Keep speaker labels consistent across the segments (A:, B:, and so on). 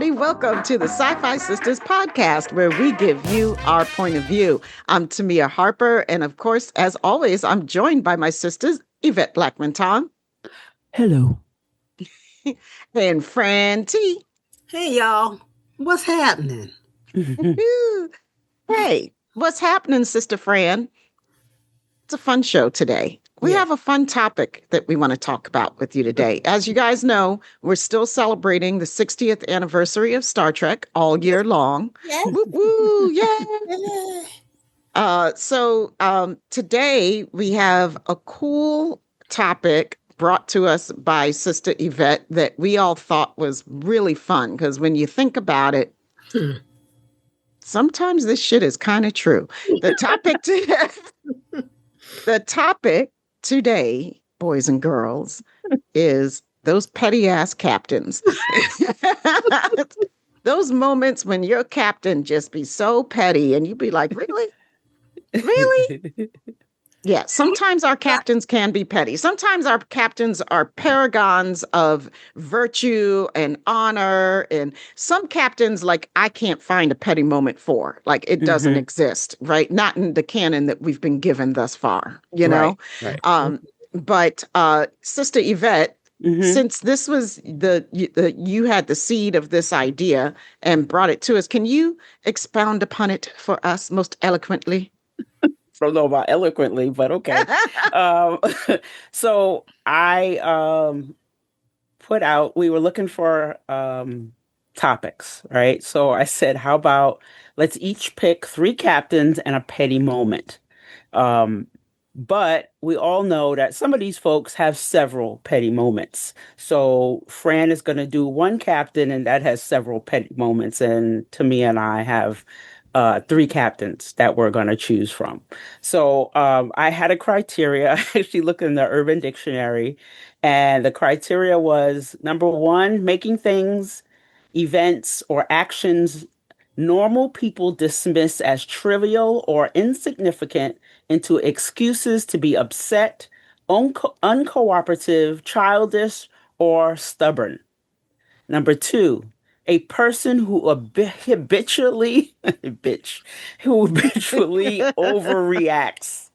A: everybody. Welcome to the Sci-Fi Sisters podcast, where we give you our point of view. I'm Tamia Harper, and of course, as always, I'm joined by my sisters, Yvette Blackman-Tom.
B: Hello.
A: And Fran T.
C: Hey, y'all. What's happening?
A: Hey, what's happening, Sister Fran? It's a fun show today. We have a fun topic that we want to talk about with you today. As you guys know, we're still celebrating the 60th anniversary of Star Trek all year long.
C: Yes.
A: Woo, woo, yeah. So today we have a cool topic brought to us by Sister Yvette that we all thought was really fun, because when you think about it, sometimes this shit is kind of true. The topic today, boys and girls, is those petty ass captains. Those moments when your captain just be so petty and you be like, really? Really? Yeah, sometimes our captains can be petty. Sometimes our captains are paragons of virtue and honor. And some captains, like, I can't find a petty moment for. Like, it doesn't exist, right? Not in the canon that we've been given thus far, you know?
B: Right.
A: But Sister Yvette, since this was you had the seed of this idea and brought it to us, can you expound upon it for us most eloquently?
B: I don't know about eloquently, but okay. So I put out, we were looking for topics, right? So I said, how about let's each pick 3 captains and a petty moment. But we all know that some of these folks have several petty moments. So Fran is going to do 1 captain, and that has several petty moments. And Tamia and I have 3 captains that we're going to choose from. So I had a criteria. I actually looked in the Urban Dictionary, and the criteria was, number 1, making things, events, or actions normal people dismiss as trivial or insignificant into excuses to be upset, uncooperative, childish, or stubborn. Number 2, a person who habitually overreacts.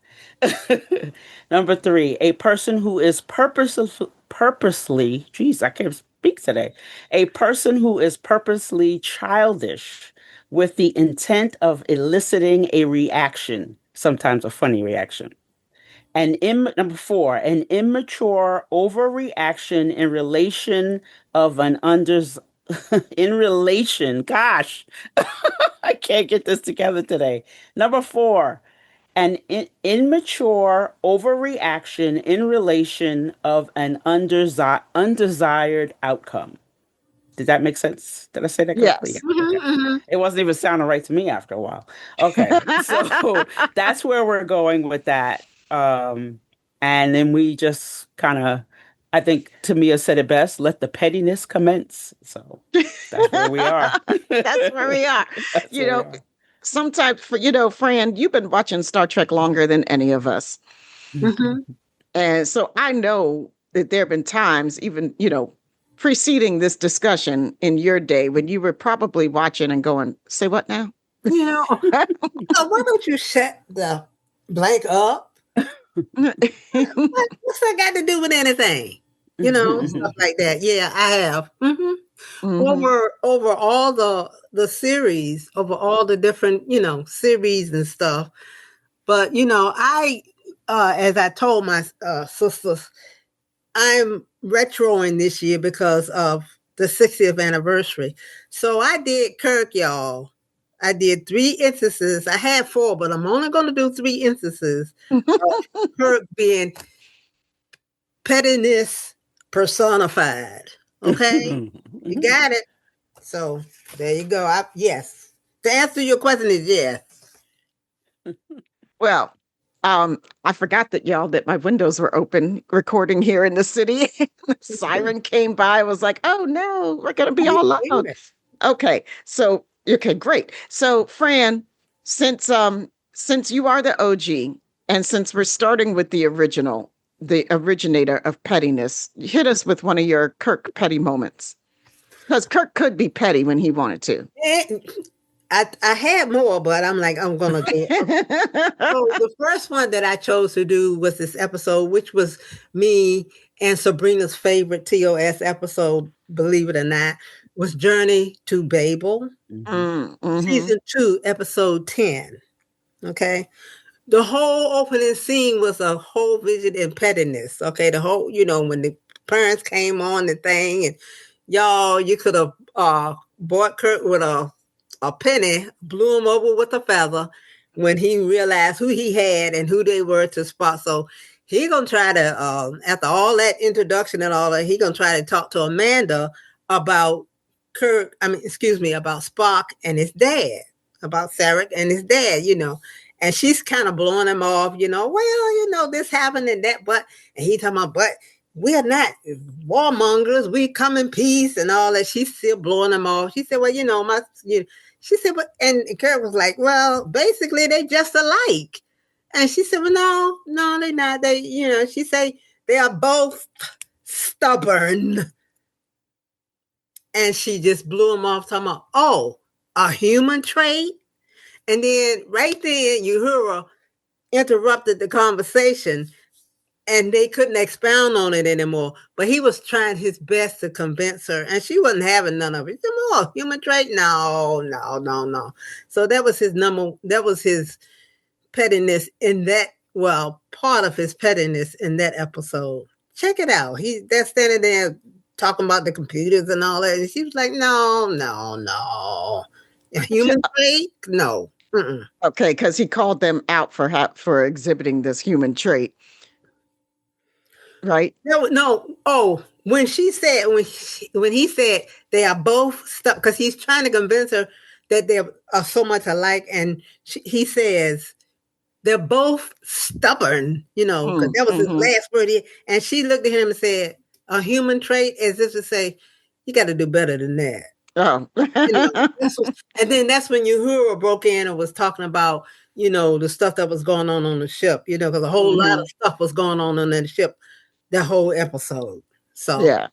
B: Number 3, a person who is purposely, geez, I can't speak today. A person who is purposely childish with the intent of eliciting a reaction, sometimes a funny reaction. Number 4, an immature overreaction in relation of an in relation. Gosh, I can't get this together today. Number 4, an immature overreaction in relation of an undesired outcome. Did that make sense? Did I say that correctly?
A: Yes.
B: Yeah. Okay. It wasn't even sounding right to me after a while. Okay, so that's where we're going with that. And then we just kind of, I think Tamia said it best, let the pettiness commence. So that's where we are.
A: That's where we are. Sometimes, Fran, you've been watching Star Trek longer than any of us. And so I know that there have been times, even, preceding this discussion in your day, when you were probably watching and going, say what now?
C: So why don't you set the blank up? What's that got to do with anything? Stuff like that. Yeah, I have. Over all the series, over all the different, series and stuff. But, I, as I told my sisters, I'm retroing this year because of the 60th anniversary. So I did Kirk, y'all. I did 3 instances. I had 4, but I'm only going to do 3 instances of Kirk being pettiness personified. Okay? You got it. So there you go. Yes. The answer to your question is yes.
A: Well, I forgot that my windows were open recording here in the city. The siren came by. I was like, oh no, we're going to be all loud. Okay. So, okay, great. So Fran, since you are the OG, and since we're starting with the originator of pettiness, hit us with one of your Kirk petty moments. Because Kirk could be petty when he wanted to.
C: I had more, but I'm like, I'm gonna get. So the first one that I chose to do was this episode, which was me and Sabrina's favorite TOS episode, believe it or not, was Journey to Babel, season 2, episode 10. Okay. The whole opening scene was a whole vision in pettiness. Okay. The whole, when the parents came on the thing and y'all, you could have bought Kurt with a penny, blew him over with a feather when he realized who he had and who they were to spot. So he gonna try to, after all that introduction and all that, he gonna try to talk to Amanda about about Spock and his dad, about Sarek and his dad, And she's kind of blowing him off, this happened and that, but, and he talking about, but we are not warmongers. We come in peace and all that. She's still blowing him off. She said, well, she said, but, and Kurt was like, well, basically they just alike. And she said, well, no, they're not. She said they are both stubborn. And she just blew him off talking about, oh, a human trait? And then right then, Uhura interrupted the conversation and they couldn't expound on it anymore. But he was trying his best to convince her, and she wasn't having none of it. He said, oh, human trait? No. So that was his pettiness in that, part of his pettiness in that episode. Check it out. They're standing there talking about the computers and all that. And she was like, no. A human trait? No. Mm-mm.
A: Okay, because he called them out for exhibiting this human trait. Right?
C: No. Oh, when he said they are both stuck, because he's trying to convince her that they are so much alike, and he says they're both stubborn, because that was his last word. And she looked at him and said, a human trait, as if to say, you got to do better than that.
A: Oh.
C: And then that's when Uhura broke in and was talking about, the stuff that was going on the ship, because a whole lot of stuff was going on the ship, that whole episode. So, yeah.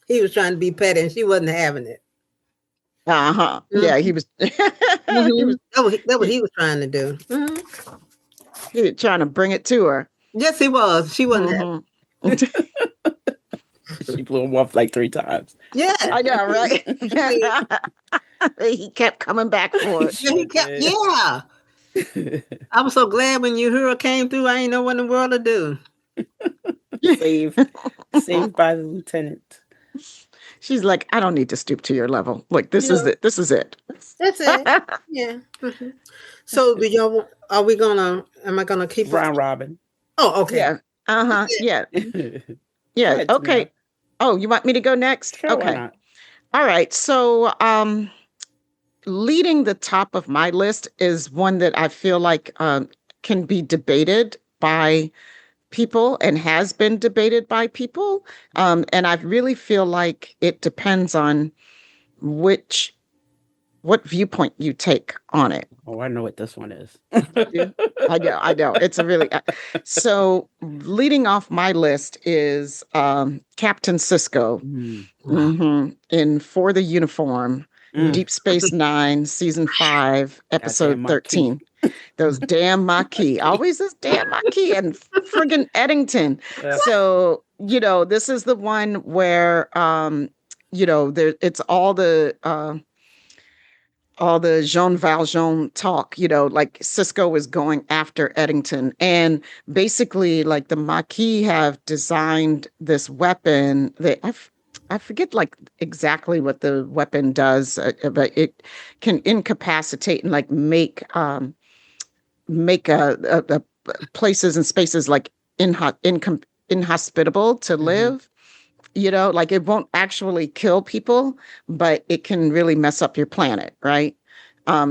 C: He was trying to be petty and she wasn't having it.
A: Yeah, he was.
C: That what he was trying to do.
A: He was trying to bring it to her.
C: Yes, he was. She wasn't having it.
B: She blew him off like 3 times.
C: Yeah.
A: I know, right? He kept coming back for it.
C: Yeah. I was so glad when Uhura came through. I ain't know what in the world to do.
B: Saved by the lieutenant.
A: She's like, I don't need to stoop to your level. Like, this is it. This is it.
C: That's it. Yeah. So am I gonna keep
B: round robin?
C: Oh, okay.
A: Yeah. Yeah. Yeah. Okay. Oh, you want me to go next?
B: Sure,
A: okay.
B: why not?
A: All right. So leading the top of my list is one that I feel like can be debated by people and has been debated by people. And I really feel like it depends on what viewpoint you take on it.
B: Oh, I know what this one is.
A: I know. It's a really... So leading off my list is Captain Sisko in For the Uniform, Deep Space Nine, Season 5, Episode 13. Those damn Maquis. Always this damn Maquis and friggin' Eddington. Yeah. So, this is the one where, it's all the Jean Valjean talk, like Sisko is going after Eddington. And basically, like, the Maquis have designed this weapon that I forget like exactly what the weapon does, but it can incapacitate and like make places and spaces like inhospitable to live. Like it won't actually kill people, but it can really mess up your planet, right?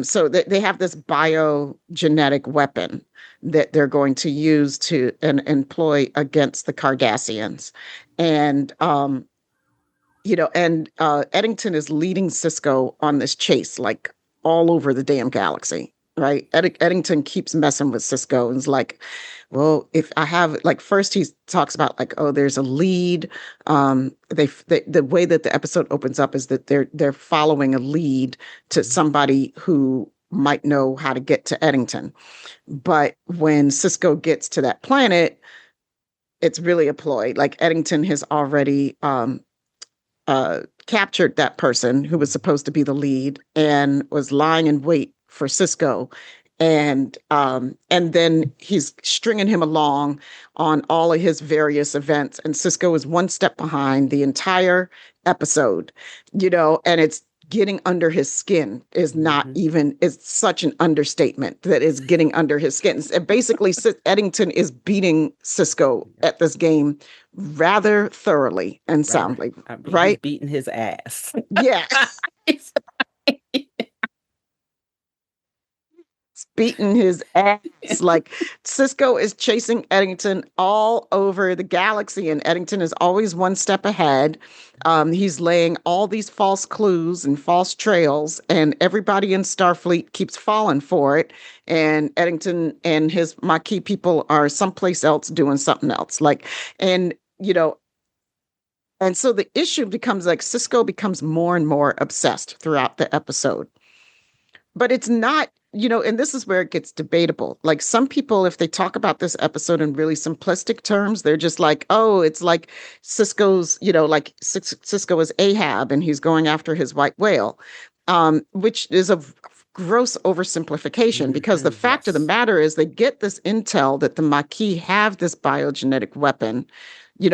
A: So they have this biogenetic weapon that they're going to use to employ against the Cardassians. And, Eddington is leading Sisko on this chase, like all over the damn galaxy. right? Eddington keeps messing with Cisco and is like, well, if I have like first he talks about like, oh, there's a lead. The way that the episode opens up is that they're following a lead to somebody who might know how to get to Eddington. But when Cisco gets to that planet, it's really a ploy. Like Eddington has already captured that person who was supposed to be the lead and was lying in wait for Cisco. And then he's stringing him along on all of his various events. And Cisco is one step behind the entire episode, and it's getting under his skin is not even is such an understatement that is getting under his skin. And basically, Eddington is beating Cisco at this game rather thoroughly and soundly, right?
B: He's beating his ass.
A: Yes. Beating his ass. Like Cisco is chasing Eddington all over the galaxy, and Eddington is always one step ahead. He's laying all these false clues and false trails, and everybody in Starfleet keeps falling for it. And Eddington and his Maquis people are someplace else doing something else. And so the issue becomes like Cisco becomes more and more obsessed throughout the episode. But it's not, and this is where it gets debatable. Like some people, if they talk about this episode in really simplistic terms, they're just like, oh, it's like Cisco's, like Cisco is Ahab and he's going after his white whale, which is a gross oversimplification because the fact of the matter is they get this intel that the Maquis have this biogenetic weapon,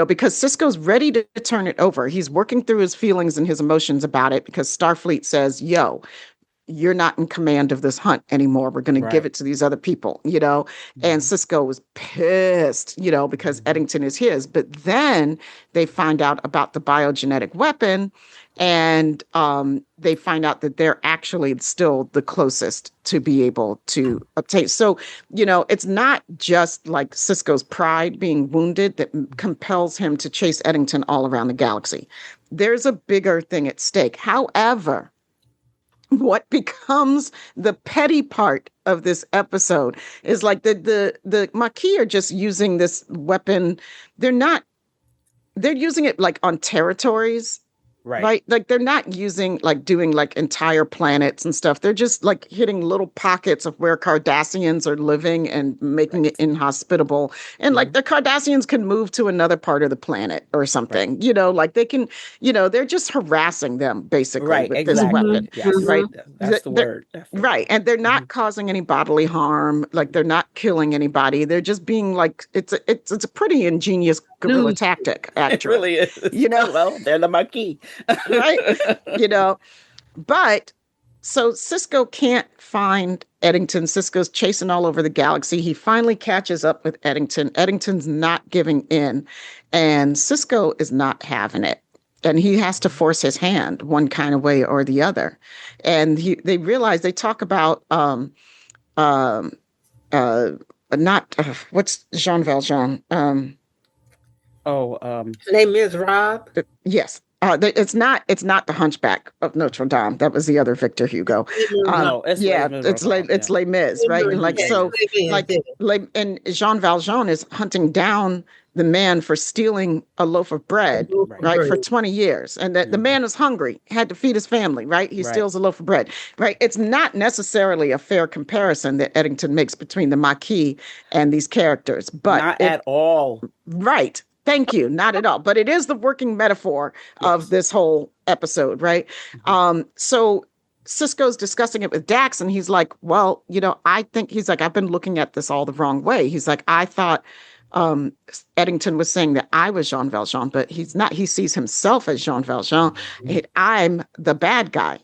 A: because Cisco's ready to turn it over. He's working through his feelings and his emotions about it because Starfleet says, yo, you're not in command of this hunt anymore. We're going to give it to these other people, and Cisco was pissed, because Eddington is his. But then they find out about the biogenetic weapon and they find out that they're actually still the closest to be able to obtain. So, it's not just like Cisco's pride being wounded that compels him to chase Eddington all around the galaxy. There's a bigger thing at stake. However, what becomes the petty part of this episode is like the Maquis are just using this weapon. They're using it like on territories, right? Like they're not doing like entire planets and stuff. They're just like hitting little pockets of where Cardassians are living and making it inhospitable. And like the Cardassians can move to another part of the planet or something, like they can, they're just harassing them basically with this weapon.
B: Yes.
A: Right.
B: That's the word.
A: Definitely. Right. And they're not causing any bodily harm. Like they're not killing anybody. They're just being like, it's a pretty ingenious guerrilla tactic, actually.
B: It really is. Well, they're the Maquis.
A: Right. But so Cisco can't find Eddington. Cisco's chasing all over the galaxy. He finally catches up with Eddington. Eddington's not giving in, and Cisco is not having it. And he has to force his hand one kind of way or the other. And they realize, they talk about what's Jean Valjean?
C: His name is Rob.
A: Yes. It's not the Hunchback of Notre Dame. That was the other Victor Hugo.
B: No, it's
A: Les Mis, right? And and Jean Valjean is hunting down the man for stealing a loaf of bread, right, for 20 years. And that the man is hungry, had to feed his family, right? He steals a loaf of bread, right? It's not necessarily a fair comparison that Eddington makes between the Maquis and these characters, but
B: not at all.
A: Right. Thank you. Not at all. But it is the working metaphor of this whole episode, right? So Cisco's discussing it with Dax, and he's like, well, I think he's like, I've been looking at this all the wrong way. He's like, I thought Eddington was saying that I was Jean Valjean, but he's not. He sees himself as Jean Valjean. I'm the bad guy.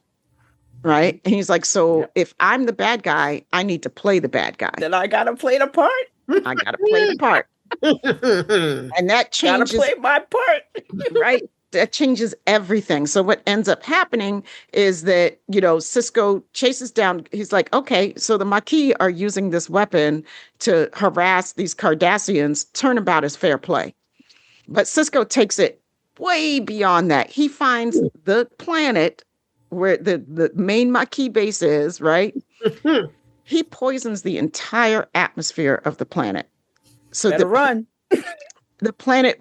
A: Right. And he's like, so if I'm the bad guy, I need to play the bad guy.
B: Then I got to play the part.
A: I got to play the part. And that changes.
B: Gotta play my part.
A: Right. That changes everything. So what ends up happening is that, Cisco chases down. He's like, okay, so the Maquis are using this weapon to harass these Cardassians. Turnabout is fair play. But Cisco takes it way beyond that. He finds the planet where the main Maquis base is, right? he poisons the entire atmosphere of the planet. So
B: Better run.
A: The planet,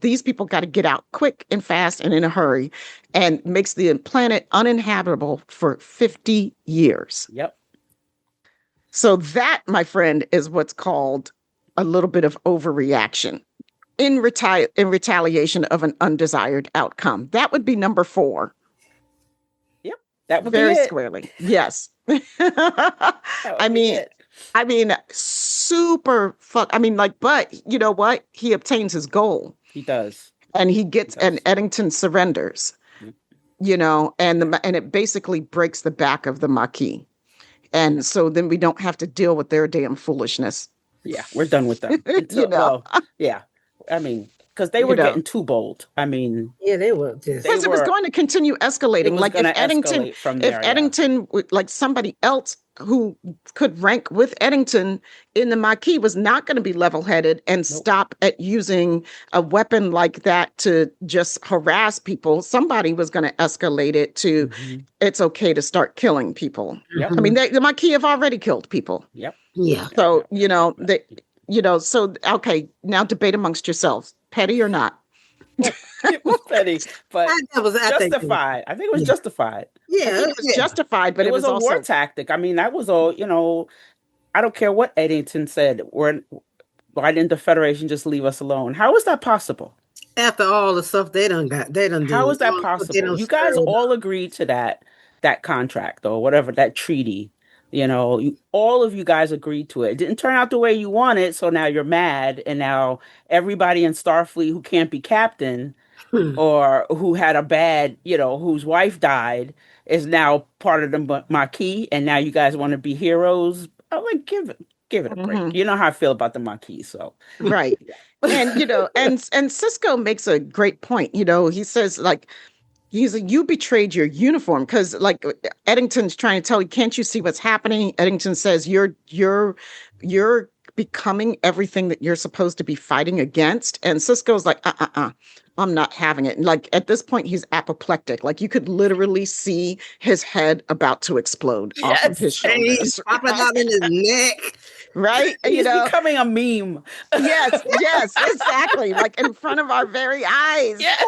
A: these people got to get out quick and fast and in a hurry, and makes the planet uninhabitable for 50 years.
B: Yep.
A: So that, my friend, is what's called a little bit of overreaction in retaliation of an undesired outcome. That would be number 4.
B: Yep. That would
A: very
B: be it.
A: squarely. Yes. I mean, super fuck. I mean, like, but you know what? He obtains his goal.
B: He does.
A: And he gets, and Eddington surrenders, you know, and it basically breaks the back of the Maquis. And so then we don't have to deal with their damn foolishness.
B: Yeah, we're done with them.
A: You know?
B: Well, yeah. I mean, because they were getting too bold. I mean,
C: yeah, they were just.
A: Because it was going to continue escalating. Like if Eddington, Eddington, like somebody else who could rank with Eddington in the Maquis was not going to be level-headed and stop at using a weapon like that to just harass people. Somebody was going to escalate it to it's okay to start killing people.
B: Yep.
A: I mean, the Maquis have already killed people.
B: Yep.
C: Yeah.
A: So, you know, so, okay, now debate amongst yourselves, petty or not.
B: It was petty, but
C: that was
B: justified. I think it was justified.
C: Yeah,
A: it was justified, but it was
B: a
A: also
B: war tactic. I mean, that was all, you know, I don't care what Eddington said. Why didn't the Federation just leave us alone? How is that possible?
C: After all the stuff they done do.
B: How is that possible? You guys all agreed to that contract or whatever, that treaty. You know, all of you guys agreed to it. It didn't turn out the way you wanted, so now you're mad, and now everybody in Starfleet who can't be captain or who had a bad, you know, whose wife died is now part of the Maquis, and now you guys want to be heroes. I'm like, give it a break. You know how I feel about the Maquis, so
A: right. And you know, and Sisko makes a great point. You know, he says like, you betrayed your uniform, because like Eddington's trying to tell you, can't you see what's happening? Eddington says you're becoming everything that you're supposed to be fighting against. And Sisko's like, I'm not having it. And like at this point, he's apoplectic. Like you could literally see his head about to explode off of his shoulders.
C: He's popping out in his neck.
A: Right?
B: He's becoming a meme.
A: Yes, exactly. Like in front of our very eyes.
B: Yes.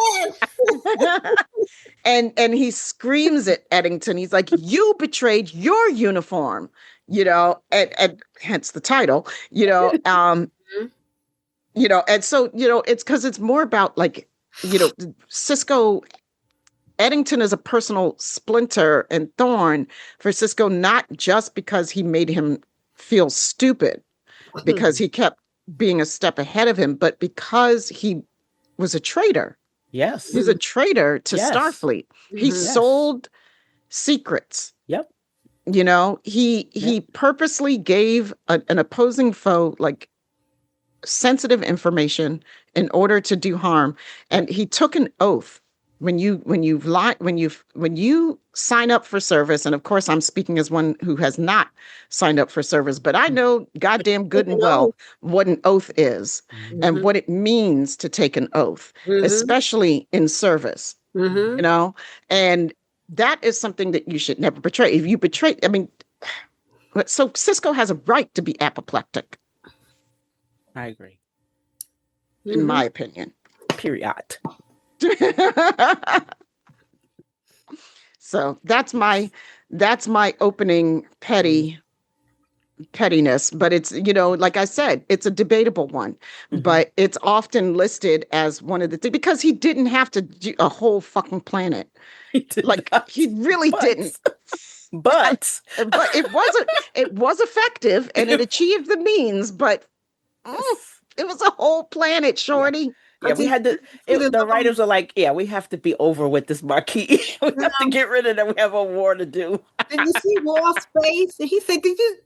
A: And he screams at Eddington. He's like, you betrayed your uniform, you know, and hence the title, you know, you know, and so, you know, it's because it's more about like, you know, Sisko, Eddington is a personal splinter and thorn for Sisko, not just because he made him feel stupid because he kept being a step ahead of him, but because he was a traitor.
B: Yes.
A: He's a traitor to Starfleet. He sold secrets.
B: Yep.
A: You know, he purposely gave an opposing foe like sensitive information in order to do harm, and he took an oath. When you sign up for service, and of course I'm speaking as one who has not signed up for service, but I know goddamn good and well what an oath is and what it means to take an oath, especially in service, you know, and that is something that you should never betray. If you betray, I mean, so Sisko has a right to be apoplectic.
B: I agree.
A: In my opinion.
B: Period.
A: So that's my opening pettiness, but it's, you know, like I said, it's a debatable one, but it's often listed as one of the things because he didn't have to do a whole fucking planet. He really didn't.
B: But
A: it was effective and it achieved the means, but it was a whole planet, shorty.
B: Yeah, we had to. The writers were like, "Yeah, we have to be over with this Maquis. We have to get rid of them. We have a war to do."
C: Did you see War Space? And he said, "Did you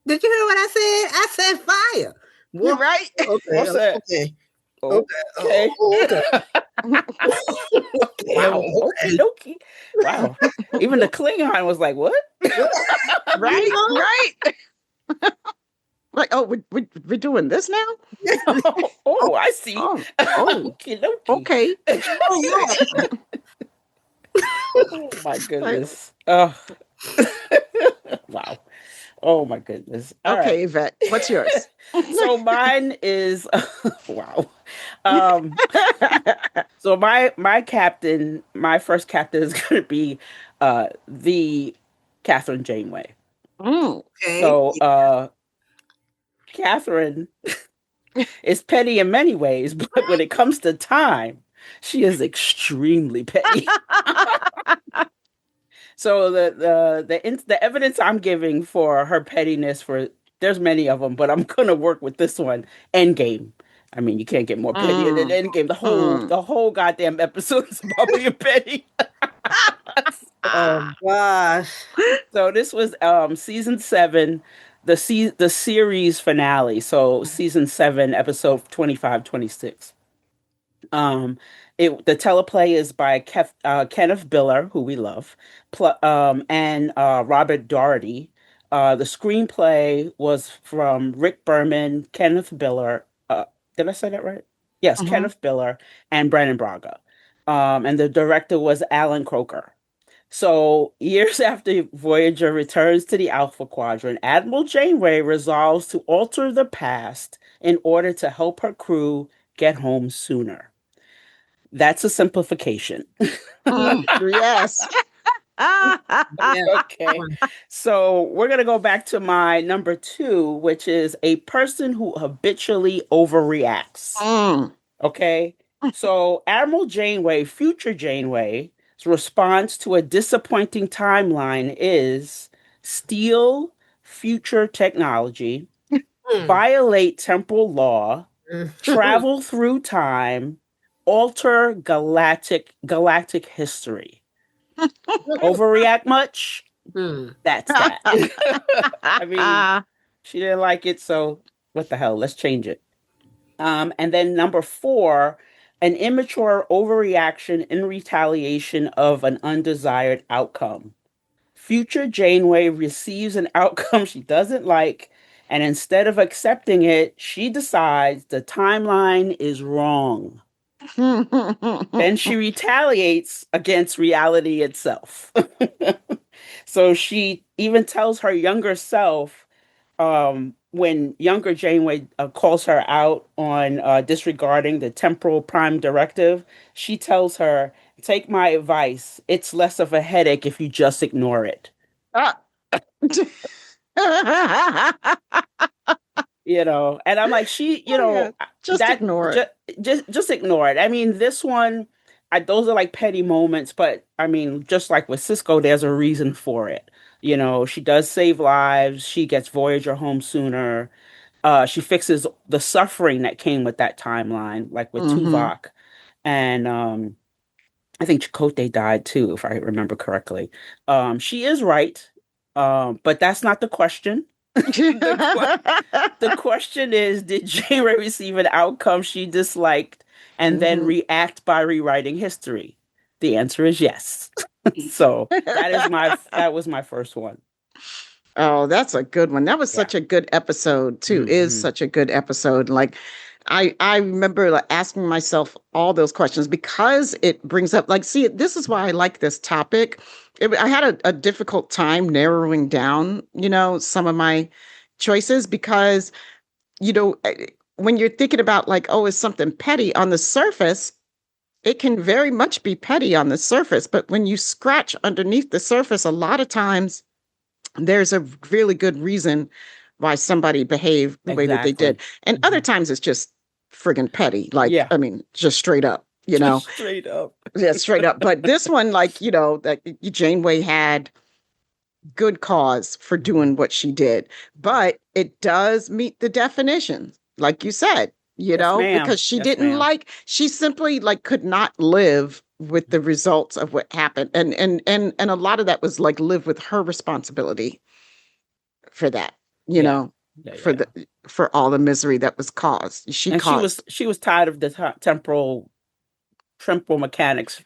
C: hear what I said? I said fire."
A: You're right.
C: Okay.
B: Wow. Okay. Wow. Even the Klingon was like, "What?"
A: Right. Like, oh, we're doing this now?
B: Oh, I see. Okay. Oh my goodness. Oh. Wow. Oh my goodness. All right.
A: Okay, Yvette, what's yours?
B: So mine is wow. Um so my first captain is gonna be the Catherine Janeway.
A: Mm.
C: Okay.
B: So Catherine is petty in many ways, but when it comes to time, she is extremely petty. So the evidence I'm giving for her pettiness, for there's many of them, but I'm gonna work with this one. Endgame. I mean, you can't get more petty than
A: Mm.
B: Endgame. The whole
A: Mm.
B: the whole goddamn episode is about being petty.
C: Oh gosh.
B: So this was season 7, the series finale. So season 7, episode 25, 26. Um, the teleplay is by Kenneth Biller, who we love, and Robert Doherty. The screenplay was from Rick Berman, Kenneth Biller. Did I say that right? Yes,
A: Mhm.
B: Kenneth Biller and Brandon Braga. And the director was Alan Croker. So, years after Voyager returns to the Alpha Quadrant, Admiral Janeway resolves to alter the past in order to help her crew get home sooner. That's a simplification.
A: Mm. Yes.
C: Yeah.
B: Okay. So we're going to go back to my number 2, which is a person who habitually overreacts.
A: Mm.
B: Okay. So Admiral Janeway, future Janeway's response to a disappointing timeline is steal future technology,
C: Mm.
B: violate temporal law,
C: Mm.
B: travel through time, alter galactic history. Overreact much?
C: Mm.
B: That's that. I mean, she didn't like it, so what the hell? Let's change it. And then number 4, an immature overreaction in retaliation of an undesired outcome. Future Janeway receives an outcome she doesn't like, and instead of accepting it, she decides the timeline is wrong. Then she retaliates against reality itself. So she even tells her younger self, when younger Janeway calls her out on disregarding the temporal prime directive, she tells her, "Take my advice. It's less of a headache if you just ignore it."
A: Ah.
B: And I'm like,
A: Oh, yeah. Just
B: that
A: ignore it.
B: just ignore it. I mean, this one, those are like petty moments, but I mean, just like with Cisco, there's a reason for it. She does save lives. She gets Voyager home sooner. She fixes the suffering that came with that timeline, like with
A: Mm-hmm.
B: Tuvok, and I think Chakotay died too, if I remember correctly. She is right, but that's not the question. The question is, did Janeway receive an outcome she disliked and then
A: Mm-hmm.
B: react by rewriting history? The answer is yes. So that was my first one.
A: Oh, that's a good one. That was
B: Yeah.
A: such a good episode too. Is
B: Hmm.
A: such a good episode. Like I remember like asking myself all those questions because it brings up like, see, this is why I like this topic. I had a difficult time narrowing down, some of my choices because, when you're thinking about like, oh, is something petty on the surface, it can very much be petty on the surface, but when you scratch underneath the surface, a lot of times there's a really good reason why somebody behaved the way that they
B: Exactly.
A: did. And other times it's just friggin' petty. Like,
B: Yeah.
A: I mean, just straight up,
B: Just straight up.
A: yeah, straight up. But this one, like, that Janeway had good cause for doing what she did, but it does meet the definition, like you said,
B: Yes, ma'am.
A: because she
B: Yes,
A: didn't
B: ma'am.
A: she simply like could not live with the results of what happened. And a lot of that was like live with her responsibility for that, you
B: Yeah.
A: know,
B: Yeah,
A: for
B: yeah.
A: for all the misery that was caused. She
B: And
A: caused.
B: she was tired of the temporal mechanics,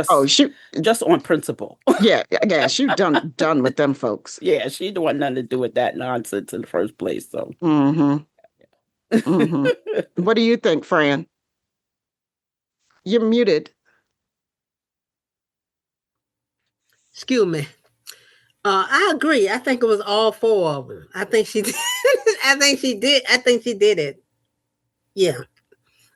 A: Oh,
B: just
A: she,
B: just on principle.
A: yeah, she done with them folks.
B: Yeah, she didn't want nothing to do with that nonsense in the first place. So
A: Mm-hmm. Mm-hmm. What do you think, Fran? You're muted.
C: Excuse me. I agree. I think it was all four of them. I think she did. I think she did. I think she did it. Yeah.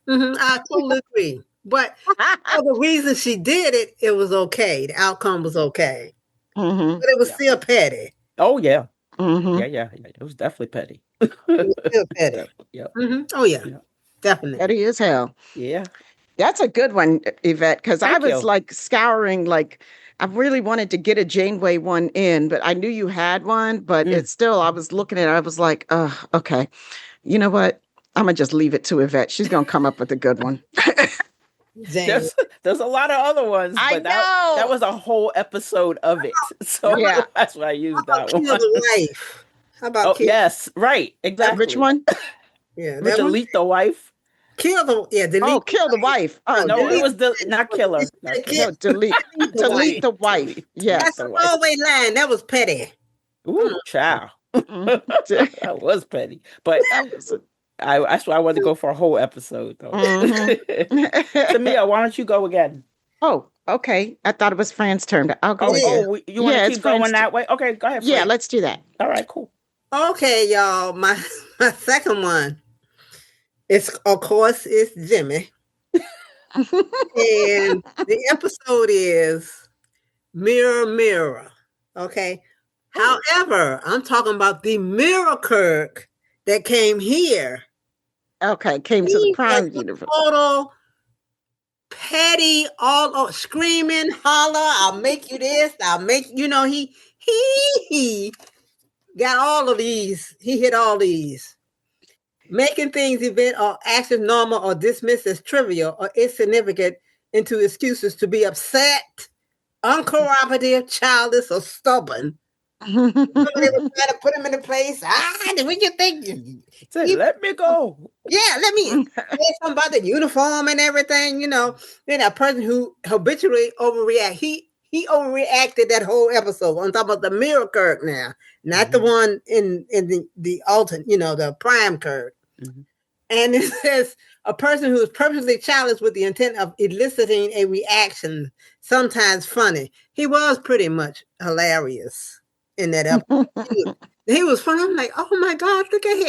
C: I totally agree. But for the reason she did it, it was okay. The outcome was okay.
A: Mm-hmm.
C: But it was
B: Yeah.
C: still petty.
B: Oh yeah.
A: Mm-hmm.
B: Yeah. It was definitely petty.
C: It was still petty.
B: Definitely, yep.
C: Oh, yeah.
B: Yeah.
C: Definitely.
A: Petty as hell.
B: Yeah.
A: That's a good one, Yvette, because I
B: Thank
A: was
B: you.
A: like scouring, like I really wanted to get a Janeway one in, but I knew you had one, but
B: Mm.
A: it's still, I was looking at it, I was like, okay, you know what? I'm gonna just leave it to Yvette. She's gonna come up with a good one.
C: Jane.
B: There's a lot of other ones,
A: I
B: but that
A: know.
B: was a whole episode of it. So
A: Yeah.
B: that's why I
C: How
B: used
C: about
B: that one.
C: Kill the Wife? How about
B: Oh
C: Kill?
B: yes, right, exactly.
A: Which one?
C: Yeah,
B: With
C: that one.
B: delete the wife.
C: Kill the delete.
A: Oh, kill the wife. Oh,
B: No, it
A: delete.
B: was not killer. Not killer.
A: No, delete.
C: Delete the
A: Delete
C: wife.
A: the wife.
B: Delete
A: Yes.
C: That's a throwaway line. That was petty.
B: Ooh, child.
A: Mhm.
B: That was petty, but
A: That was a-
B: that's why I wanted to go for a whole episode though.
A: Mhm.
B: Tamia, why don't you go again?
A: Oh, okay. I thought it was Fran's turn, but I'll go
C: Yeah.
A: again.
B: You want to
A: Yeah, it's
B: keep going
A: Fran's
B: that way? Okay, go ahead.
A: Yeah,
B: Fran.
A: let's do that.
B: All right, cool.
C: Okay, y'all. My second one is, of course, it's Jimmy. And the episode is Mirror, Mirror. Okay. However, I'm talking about the Mirror Kirk that came here.
A: Okay, came to the
C: He
A: Prime
C: was a
A: universe.
C: total petty, all screaming, holler, I'll make you this, I'll make he got all of these. He hit all these. Making things event or action normal or dismissed as trivial or insignificant into excuses to be upset, uncooperative, childish, or stubborn. Remember they were trying to put him in a place. What you think?
B: Said, let me go.
C: Yeah, let me say something about the uniform and everything. Then a person who habitually overreact. He overreacted that whole episode. I'm talking about the mirror Kirk now, not the one in the alternate. The prime Kirk.
B: Mhm.
C: And it says a person who is purposely challenged with the intent of eliciting a reaction, sometimes funny. He was pretty much hilarious in that episode. He was funny. I'm like, oh my God, look at him.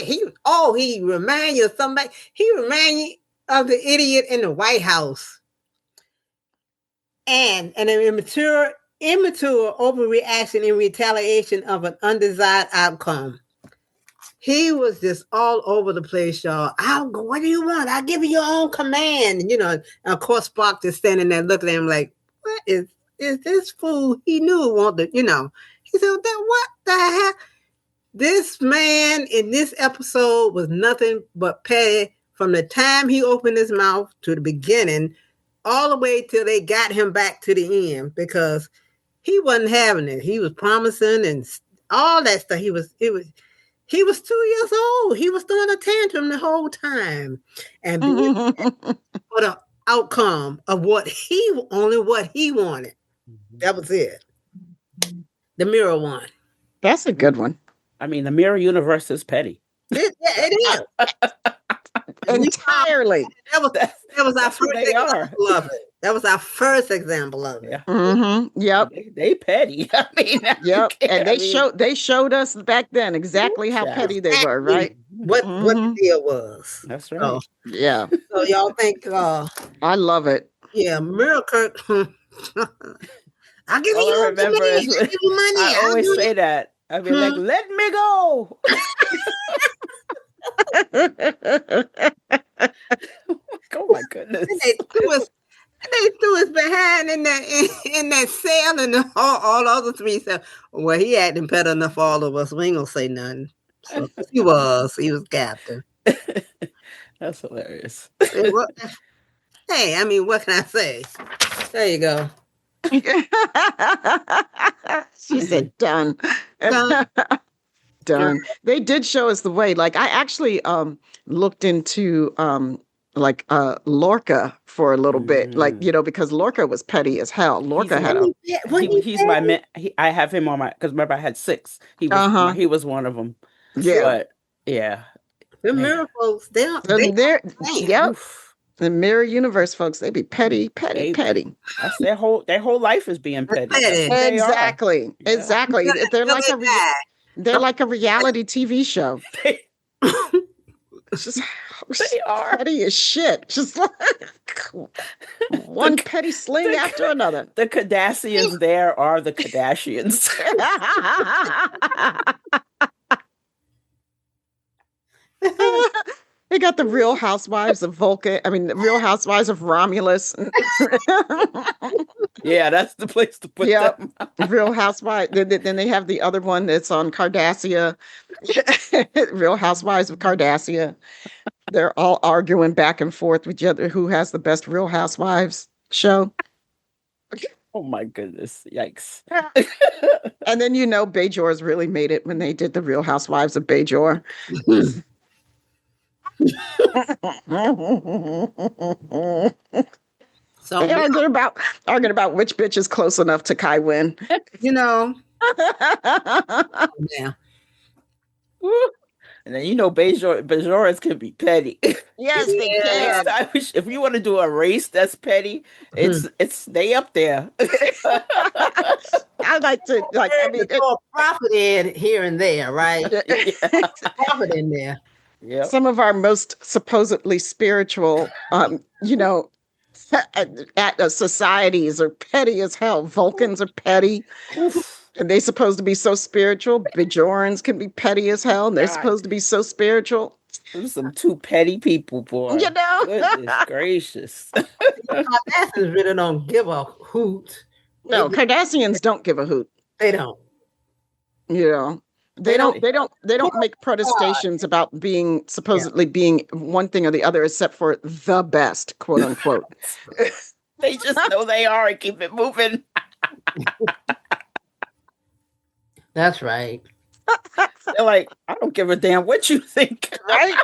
C: He remind you of somebody. He remind you of the idiot in the White House. And an immature overreaction in retaliation of an undesired outcome. He was just all over the place, y'all. I'll go, what do you want? I'll give you your own command. And of course, Spock just standing there looking at him like, what is this fool? He knew wanted, He said, what the heck? This man in this episode was nothing but petty from the time he opened his mouth to the beginning, all the way till they got him back to the end, because he wasn't having it. He was promising and all that stuff. He was 2 years old. He was throwing a tantrum the whole time. And for the outcome of what he wanted. That was it. The mirror one.
A: That's a good one.
B: I mean, the mirror universe is petty.
C: It is.
A: Entirely.
C: That was our first
B: they are.
C: example of it. That was our first example of it.
B: Yeah.
A: Mm-hmm. Yep.
B: They petty. I mean,
A: Yep. And
B: I mean,
A: they showed us back then exactly how
B: Yeah.
A: petty they were, right?
C: What the deal was.
B: That's right.
C: So,
A: Yeah.
C: so y'all think
A: I love it.
C: yeah, Mirror Kirk. I'll give
B: All
C: you
B: I
C: your
B: remember
C: money.
B: is
C: I'll give you money.
B: I
C: I'll
B: always
C: do
B: say
C: it.
B: that. I mean, like, let me go. Oh my goodness.
C: And they threw us behind in that cell, and all other three cells. Well, he acting better enough for all of us. We ain't gonna say nothing. So, he was captain.
B: That's hilarious.
C: Hey, I mean, what can I say? There you go.
A: She said done.
C: Done.
A: Done. They did show us the way. Like I actually looked into Lorca for a little bit. Like, because Lorca was petty as hell. Lorca had a
B: He's my man. I have him on my, because remember I had 6. He was one of them.
A: Yeah.
B: But yeah.
C: The miracles,
A: Yep.
B: Oof.
A: The mirror universe folks, they be petty, petty, petty.
B: That's their whole life is being petty.
C: Petty.
B: That's what
A: Exactly.
B: they are. Yeah.
A: Exactly. They're like a reality TV show. It's just
B: They are
A: petty as shit. Just like one petty sling after another.
B: The Kardashians there are the Kardashians.
A: They got the Real Housewives of Vulcan. I mean, the Real Housewives of Romulus.
B: Yeah, that's the place to put them.
A: Real Housewives. Then they have the other one that's on Cardassia. Real Housewives of Cardassia. They're all arguing back and forth with each other who has the best Real Housewives show.
B: Oh my goodness. Yikes.
A: And then Bajor's really made it when they did the Real Housewives of Bajor. So arguing about which bitch is close enough to Kai Wynn.
C: Yeah.
B: And then Bajoras can be petty.
A: Yes, they can.
B: If you want to do a race that's petty, it's they up there.
A: I like to
C: profit in here and there, right? Profit in there.
B: Yeah.
A: Some of our most supposedly spiritual, societies are petty as hell. Vulcans are petty. And they're supposed to be so spiritual. Bajorans can be petty as hell. And they're supposed to be so spiritual.
B: There's some two petty people, boy. Goodness gracious.
C: Kardashians really don't give a hoot.
A: No, Kardashians don't give a hoot.
C: They don't.
A: They don't make protestations about being supposedly being one thing or the other, except for the best, quote unquote.
B: They just know they are and keep it moving.
C: That's right.
B: They're like, I don't give a damn what you think.
A: Right?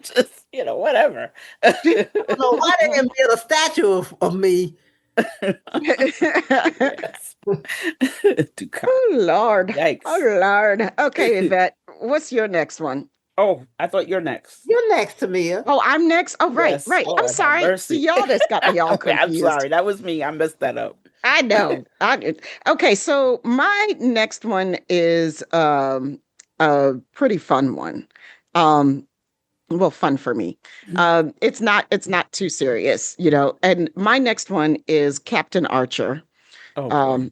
B: Just, whatever.
C: So why didn't build a statue of me?
A: Oh Lord.
B: Yikes.
A: Oh Lord. Okay, Yvette, what's your next one?
B: Oh, I thought you're next.
C: You're next, Tamia.
A: Oh, I'm next. Oh, right,
B: Yes.
A: right.
B: Oh,
A: I'm sorry. See, y'all just got me all
B: Okay,
A: confused.
B: I'm sorry. That was me. I messed that up.
A: I know. Okay, so my next one is a pretty fun one. Well, fun for me. It's not too serious, And my next one is Captain Archer.
B: Oh,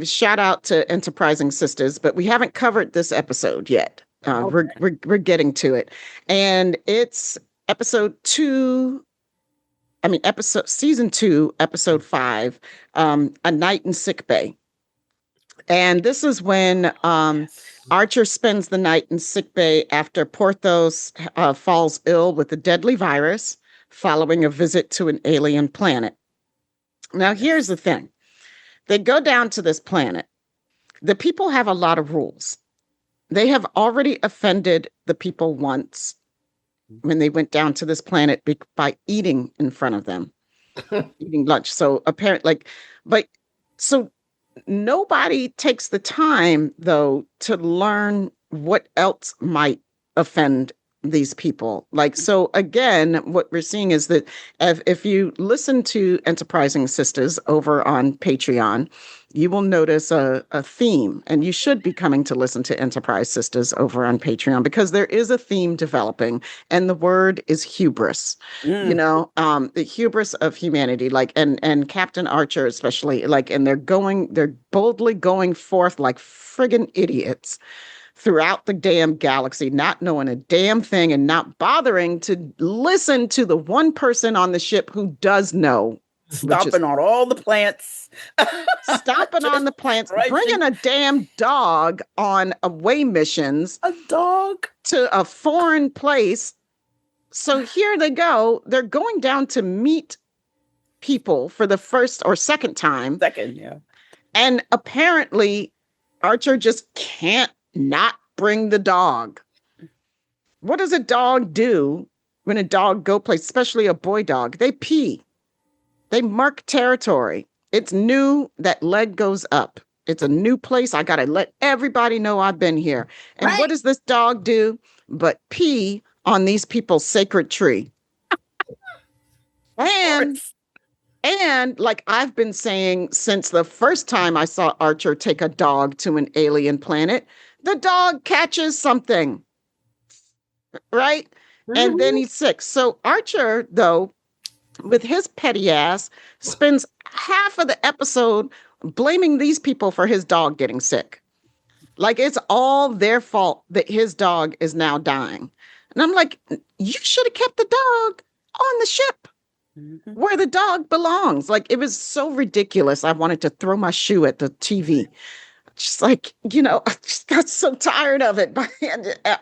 A: Shout out to Enterprising Sisters, but we haven't covered this episode yet. We're getting to it, and it's season 2, episode 5, A Night in Sick Bay. And this is when Archer spends the night in sick bay after Porthos falls ill with a deadly virus following a visit to an alien planet. Now, here's the thing. They go down to this planet. The people have a lot of rules. They have already offended the people once when they went down to this planet by eating in front of them, eating lunch. So apparently, so nobody takes the time, though, to learn what else might offend these people. So again, what we're seeing is that if you listen to Enterprising Sisters over on Patreon, you will notice a theme, and you should be coming to listen to Enterprise Sisters over on Patreon, because there is a theme developing, and the word is hubris. The hubris of humanity, and Captain Archer especially, and they're boldly going forth like friggin' idiots throughout the damn galaxy, not knowing a damn thing and not bothering to listen to the one person on the ship who does know.
B: Stomping on all the plants.
A: Stomping on the plants, bringing a damn dog on away missions.
B: A dog?
A: To a foreign place. So here they go. They're going down to meet people for the first or second time.
B: Second, yeah.
A: And apparently, Archer just can't not bring the dog. What does a dog do when a dog go place, especially a boy dog? They pee. They mark territory. It's new. That leg goes up. It's a new place. I got to let everybody know I've been here. And what does this dog do but pee on these people's sacred tree? And like I've been saying since the first time I saw Archer take a dog to an alien planet, the dog catches something, right? And then he's sick. So Archer, though, with his petty ass, spends half of the episode blaming these people for his dog getting sick. Like it's all their fault that his dog is now dying. And I'm like, you should have kept the dog on the ship where the dog belongs. Like it was so ridiculous. I wanted to throw my shoe at the TV. Just like, I just got so tired of it.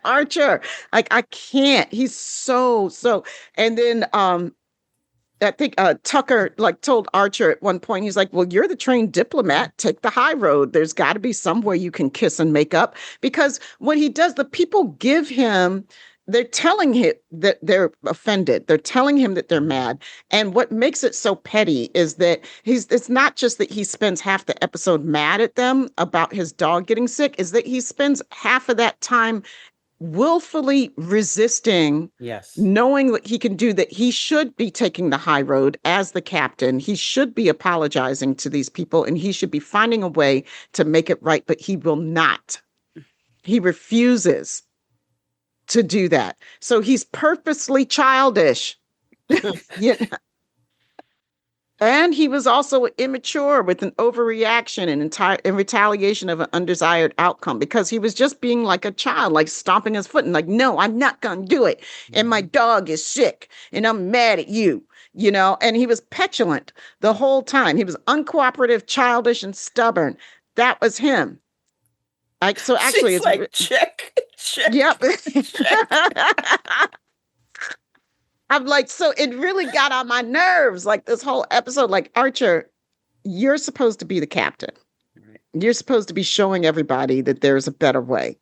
A: Archer, like I can't. He's so. And then I think Tucker like told Archer at one point, he's like, well, you're the trained diplomat. Take the high road. There's got to be some way you can kiss and make up. Because when he does, the people give him, they're telling him that they're offended. They're telling him that they're mad. And what makes it so petty is that it's not just that he spends half the episode mad at them about his dog getting sick, is that he spends half of that time willfully resisting, knowing what he can do, that he should be taking the high road as the captain. He should be apologizing to these people and he should be finding a way to make it right, but he will not. He refuses to do that. So he's purposely childish. Yeah. And he was also immature with an overreaction and in retaliation of an undesired outcome, because he was just being like a child, like stomping his foot and like, no, I'm not going to do it. And my dog is sick and I'm mad at you, and he was petulant the whole time. He was uncooperative, childish, and stubborn. That was him. So actually,
B: it's like, check.
A: Yep. I'm like, so it really got on my nerves, like this whole episode. Like, Archer, you're supposed to be the captain. You're supposed to be showing everybody that there's a better way.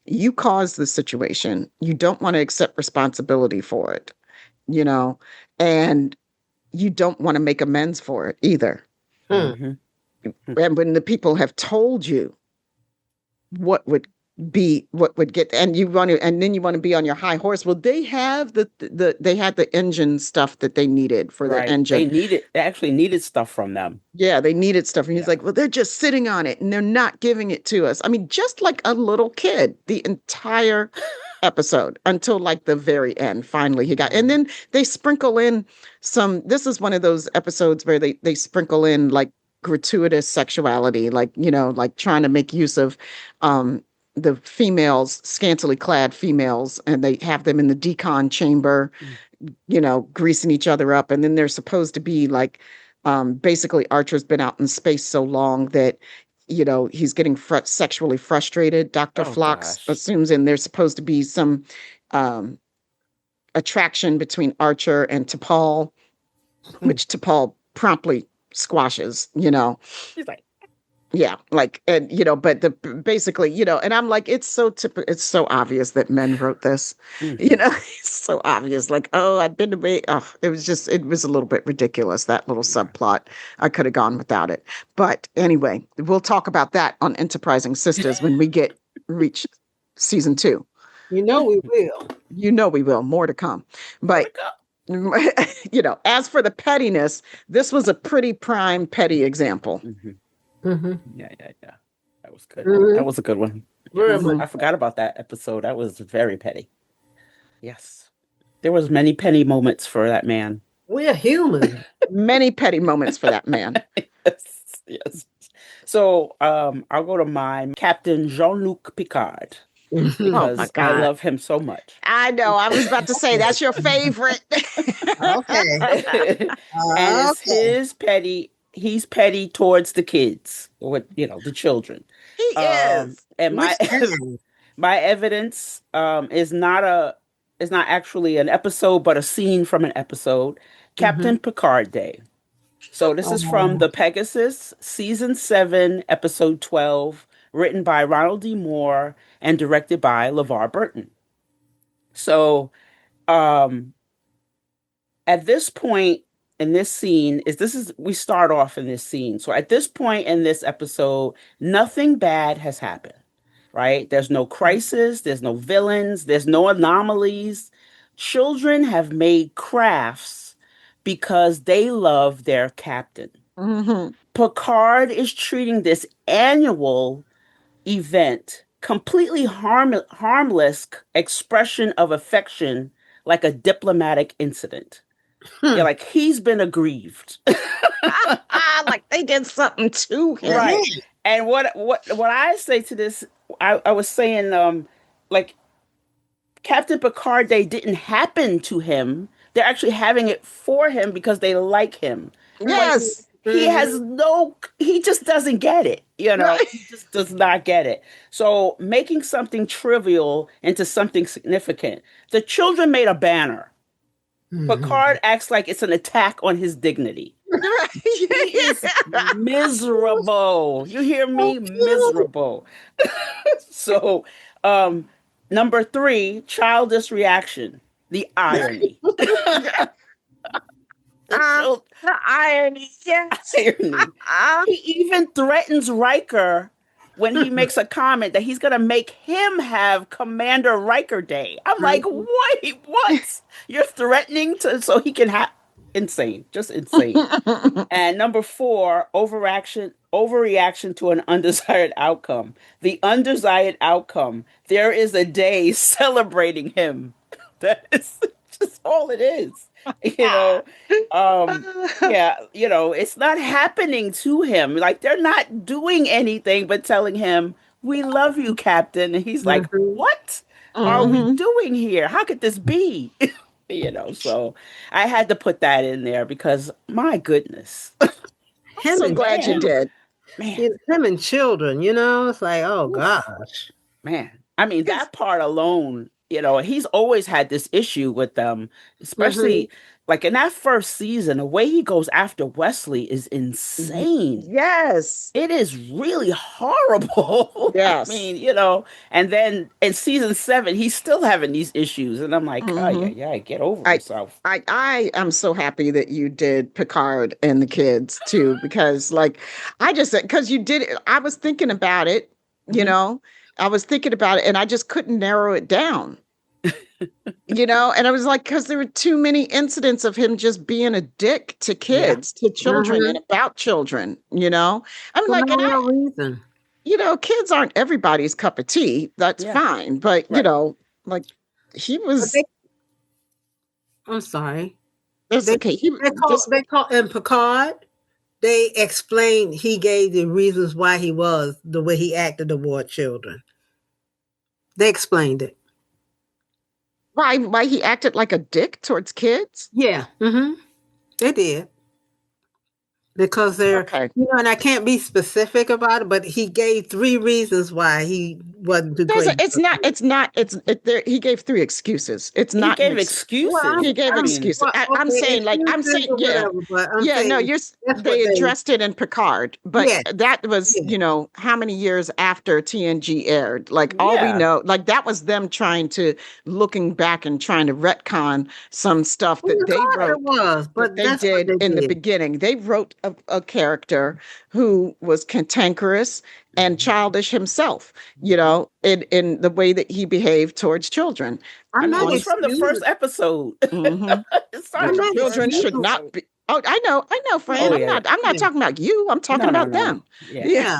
A: You caused the situation. You don't want to accept responsibility for it, and you don't want to make amends for it either. And when the people have told you what would get, and then you want to be on your high horse. Well, they have they had the engine stuff that they needed for the engine.
B: They actually needed stuff from them.
A: Yeah, they needed stuff. And he's like, well, they're just sitting on it and they're not giving it to us. I mean, just like a little kid, the entire episode until like the very end. Finally, he got, and then they sprinkle in this is one of those episodes where they sprinkle in like gratuitous sexuality, like, like trying to make use of, the females, scantily clad females, and they have them in the decon chamber, greasing each other up. And then they're supposed to be like, basically Archer's been out in space so long that, he's getting sexually frustrated. Dr. Phlox assumes, and there's supposed to be some attraction between Archer and T'Pol, which T'Pol promptly squashes,
B: She's like,
A: yeah, like, and but basically, and I'm like, it's so obvious that men wrote this, it's so obvious. Like, oh, I've been away. Oh, it was a little bit ridiculous, that little subplot. I could have gone without it, but anyway, we'll talk about that on Enterprising Sisters when we reach season 2.
C: We will.
A: We will. More to come, but. As for the pettiness, this was a pretty prime petty example.
B: Yeah. That was good. That was a good one. I forgot about that episode. That was very petty. Yes. There was many petty moments for that man.
C: We're human.
A: Many petty moments for that man.
B: Yes. So I'll go to mine. Captain Jean-Luc Picard. Because I love him so much.
A: I know. I was about to say that's your favorite.
C: Okay.
B: And it's his petty. He's petty towards the kids, with the children.
A: He is.
B: And my evidence is not actually an episode, but a scene from an episode. Captain Picard Day. So this is from the Pegasus, season 7, episode 12, written by Ronald D. Moore and directed by LeVar Burton. So, at this point in this scene, we start off in this scene. So at this point in this episode, nothing bad has happened, right? There's no crisis, there's no villains, there's no anomalies. Children have made crafts because they love their captain.
A: Mhm.
B: Picard is treating this annual event completely harmless expression of affection like a diplomatic incident. Yeah, like he's been aggrieved.
A: Like they did something to him.
B: Right. And what I say to this, I was saying, like Captain Picard, they didn't happen to him. They're actually having it for him because they like him. But
A: Yes.
B: he just doesn't get it.
A: Right.
B: He just does not get it. So making something trivial into something significant. The children made a banner. Picard acts like it's an attack on his dignity. He is miserable. You hear me? Miserable. So, number 3, childish reaction. The irony.
A: The irony. Yes.
B: Irony. He even threatens Riker when he makes a comment that he's going to make him have Commander Riker Day. I'm like, wait, what? You're threatening so he can have insane, just insane. And number 4, overreaction to an undesired outcome. The undesired outcome. There is a day celebrating him. That is just all it is. Yeah, it's not happening to him. Like they're not doing anything but telling him, "We love you, Captain." And he's like, "What are we doing here? How could this be?" So I had to put that in there because my goodness.
A: I'm so glad you did.
B: Man.
C: Him and children, it's like, oh gosh.
B: Man. I mean, that part alone, he's always had this issue with them, especially like in that first season, the way he goes after Wesley is insane.
A: Yes.
B: It is really horrible.
A: Yes.
B: I mean, and then in season 7, he's still having these issues. And I'm like, yeah, get over yourself.
A: I am so happy that you did Picard and the kids too, because because you did it. I was thinking about it, I was thinking about it and I just couldn't narrow it down. And I was like, because there were too many incidents of him just being a dick to kids, to children, and about children. I'm like,
C: no reason.
A: Kids aren't everybody's cup of tea. That's fine, but like he was.
C: I'm sorry.
A: That's okay.
C: They call in Picard. They explained he gave the reasons why he was the way he acted toward children. They explained it.
A: Why he acted like a dick towards kids?
C: Yeah. They did. Because they're, and I can't be specific about it, but he gave 3 reasons why he wasn't too crazy.
A: He gave 3 excuses. It's not.
B: He gave excuses.
A: Well, he gave excuses. I'm saying, they addressed it in Picard, but that was, how many years after TNG aired? Like all we know, like that was them looking back and trying to retcon some stuff that they wrote.
C: But
A: they did in the beginning. They wrote a character who was cantankerous and childish himself, in the way that he behaved towards children.
B: It's from the first episode.
A: Children should not be. Oh, I know, Fran. I'm not talking about you. I'm talking about them.
C: Yeah.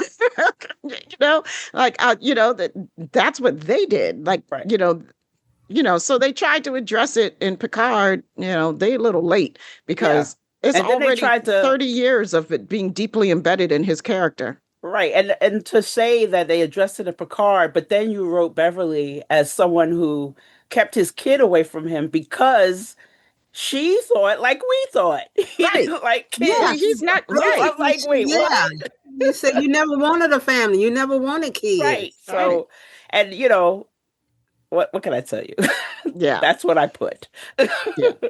A: That's what they did. Like, so they tried to address it in Picard. They a little late because it's already 30 years of it being deeply embedded in his character.
B: Right. And to say that they addressed it in Picard, but then you wrote Beverly as someone who kept his kid away from him because she thought like we thought. Like kids.
A: Yeah, he's not right.
B: I'm like, wait, what?
C: You said you never wanted a family. You never wanted kids.
B: Right. So, and what can I tell you?
A: Yeah.
B: That's what I put.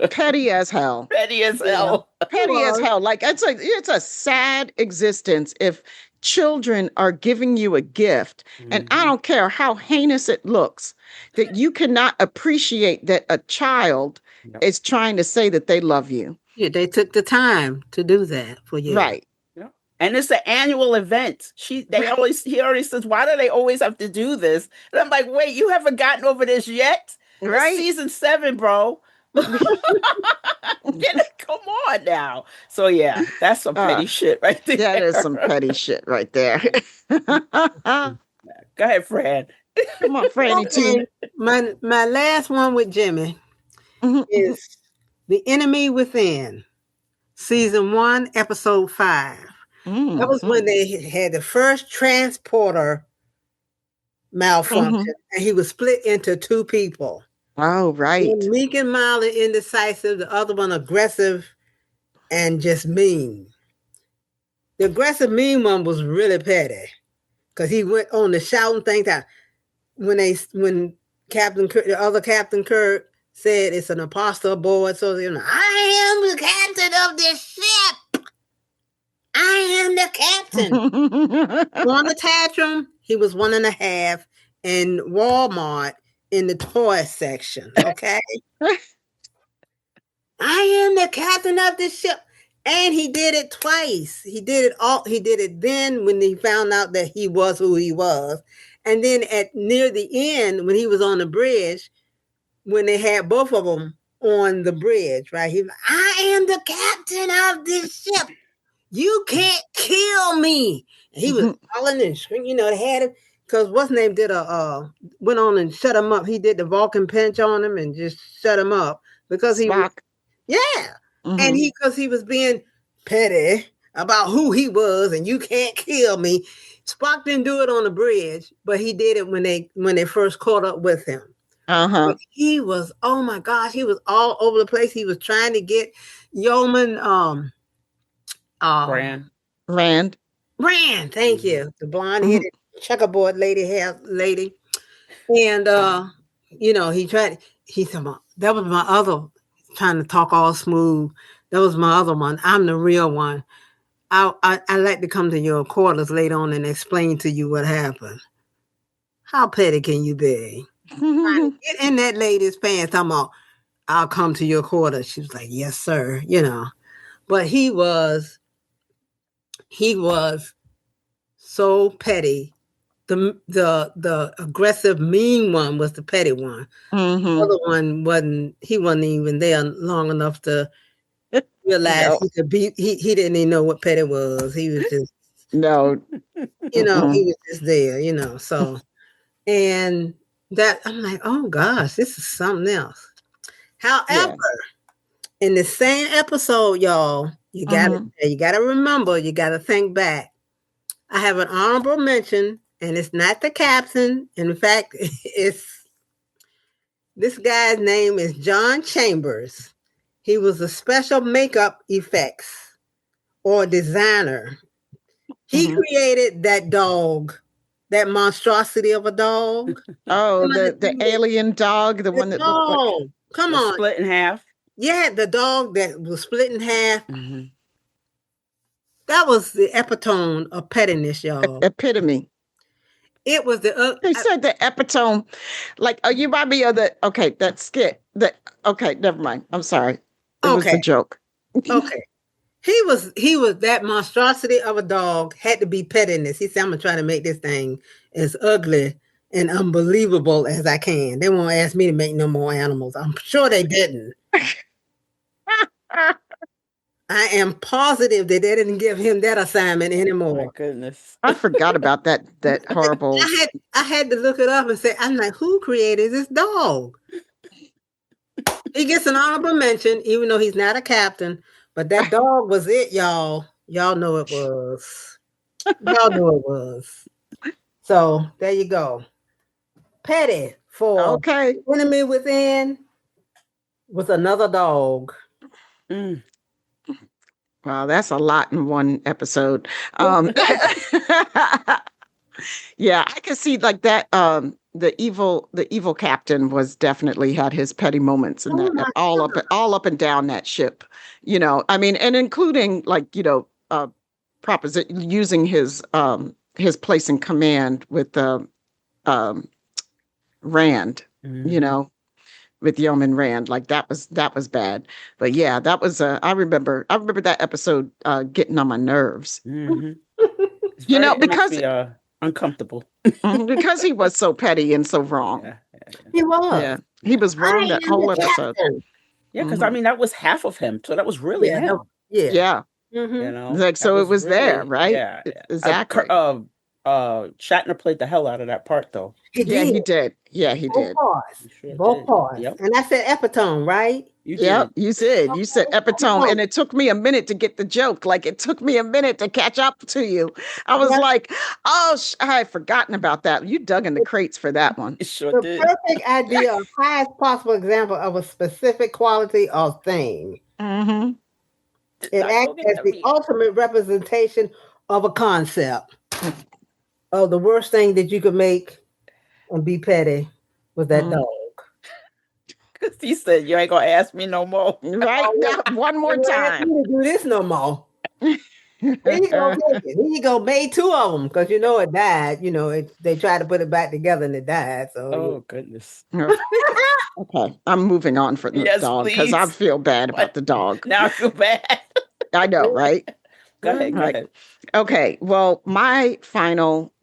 A: Petty as hell.
B: Petty as hell.
A: Petty as hell. Like it's a sad existence if children are giving you a gift, and I don't care how heinous it looks, that you cannot appreciate that a child is trying to say that they love you.
C: Yeah, they took the time to do that for you.
A: Right.
B: And it's an annual event. He already says, why do they always have to do this? And I'm like, wait, you haven't gotten over this yet?
A: Right.
B: It's season 7, bro. Come on now. So yeah, that's some petty shit right there.
A: That is some petty shit right there.
B: Go ahead, Fran.
A: Come on, Franny T.
C: Okay, my last one with Jimmy is The Enemy Within, season 1, episode 5. That was when they had the first transporter malfunction, and he was split into 2 people.
A: Oh, right.
C: One meek and mild and indecisive, the other one aggressive and just mean. The aggressive mean one was really petty because he went on the shouting thing that when Captain Kirk, the other Captain Kirk said it's an imposter aboard, so I am the captain of this ship. I am the captain. On the tantrum, he was 1.5 in Walmart in the toy section. Okay. I am the captain of this ship. And he did it twice. He did it then when he found out that he was who he was. And then near the end, when he was on the bridge, when they had both of them on the bridge, right? I am the captain of this ship. You can't kill me. And he was calling and screaming, they had him. Because what's name did went on and shut him up. He did the Vulcan pinch on him and just shut him up. Because he was, and because he was being petty about who he was and you can't kill me. Spock didn't do it on the bridge, but he did it when they first caught up with him. But he was, oh my gosh, he was all over the place. He was trying to get Yeoman
A: Rand,
C: thank you. The blonde-headed checkerboard lady. And he tried, he said, that was my other, trying to talk all smooth. That was my other one. I'm the real one. I like to come to your quarters later on and explain to you what happened. How petty can you be? Get in that lady's pants. I'll come to your quarters. She was like, yes, sir. But he was so petty. The aggressive, mean one was the petty one. The other one wasn't even there long enough to realize he could be. He didn't even know what petty was. He was just he was just there. So, and that I'm like, oh gosh, this is something else. However, in the same episode, y'all, you gotta remember, you gotta think back. I have an honorable mention, and it's not the captain. In fact, this guy's name is John Chambers. He was a special makeup effects or designer. He created that dog, that monstrosity of a dog.
A: Oh, the alien dog, the one that looked like,
C: come on,
B: split in half.
C: Yeah, the dog that was split in half. That was the epitome of pettiness, y'all.
A: Epitome.
C: It was
A: they said the epitome, like, you remind me of that skit. Never mind. I'm sorry. It was the joke.
C: Okay. He was that monstrosity of a dog, had to be pettiness. He said, I'm gonna try to make this thing as ugly and unbelievable as I can. They won't ask me to make no more animals. I'm sure they didn't. I am positive that they didn't give him that assignment anymore.
B: Oh my goodness.
A: I forgot about that horrible.
C: I had to look it up and say, I'm like, who created this dog? He gets an honorable mention, even though he's not a captain, but that dog was it, y'all. Y'all know it was. Y'all know it was. So there you go. Petty for Enemy Within with another dog.
A: Wow, that's a lot in one episode. Yeah, I can see like that. The evil captain was definitely had his petty moments in that all up and down that ship. I mean, and including like using his place in command with Rand. With Yeoman Rand, like that was bad. But yeah, that was I remember that episode getting on my nerves. Because
B: uncomfortable.
A: Because he was so petty and so wrong.
C: He was.
A: Yeah, he was wrong that whole episode.
B: Yeah, because I mean that was half of him, so that was really
C: Yeah,
B: him.
C: yeah.
A: Yeah.
B: You know,
A: Like, so it was there, right?
B: Yeah, yeah.
A: Exactly.
B: Shatner played the hell out of that part, though.
C: He
A: Yeah,
C: did.
A: he did. Yeah, he
C: Both
A: did.
C: parts.
B: He sure
C: Both
B: did.
C: parts.
B: Yep,
C: And I said epitome, right?
B: you
A: Yep,
B: did.
A: you said. You said epitome, and it took me a minute to get the joke. Like, it took me a minute to catch up to you. I was
C: Yeah.
A: like, oh, I had forgotten about that. You dug in the crates for that one.
B: You sure
C: The
B: did.
C: perfect idea, of highest possible example of a specific quality or thing.
A: Mm-hmm.
B: Did
C: It
B: not go
C: acts
B: get
C: as
B: that
C: the
B: meat.
C: ultimate representation of a concept. Oh, the worst thing that you could make and be petty was that dog.
B: Because he said, you ain't going to ask me no more.
A: Right? Now, one more
C: You ain't ask
A: time.
C: me to do this no more. Here you go, take it. Here you go, made two of them because you know it died. You know they tried to put it back together and it died. So
B: Oh, goodness.
A: Okay, I'm moving on from the
B: Yes,
A: dog because I
B: please.
A: feel bad about the dog.
B: Now I feel bad.
A: I know, right?
B: Go ahead, go
A: Right.
B: ahead.
A: Okay, well, my final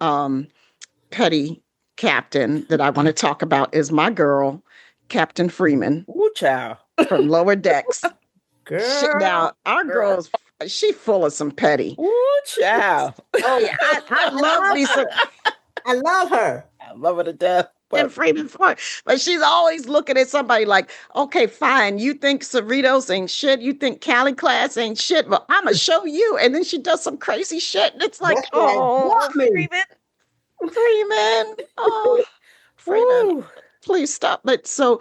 A: petty captain that I want to talk about is my girl, Captain Freeman
B: Ooh, child.
A: from Lower Decks.
C: girl.
A: Now, our girl's she full of some petty.
B: Ooh, child.
C: Oh,
A: Yeah, I love me some
C: I love her.
B: I love her to death.
A: Captain Freeman for it. But she's always looking at somebody like, okay, fine, you think Cerritos ain't shit, you think Cali Class ain't shit, but I'ma show you. And then she does some crazy shit, and it's like,
C: That's right.
A: oh,
C: Got me.
A: Freeman, oh, Freeman, please stop. But so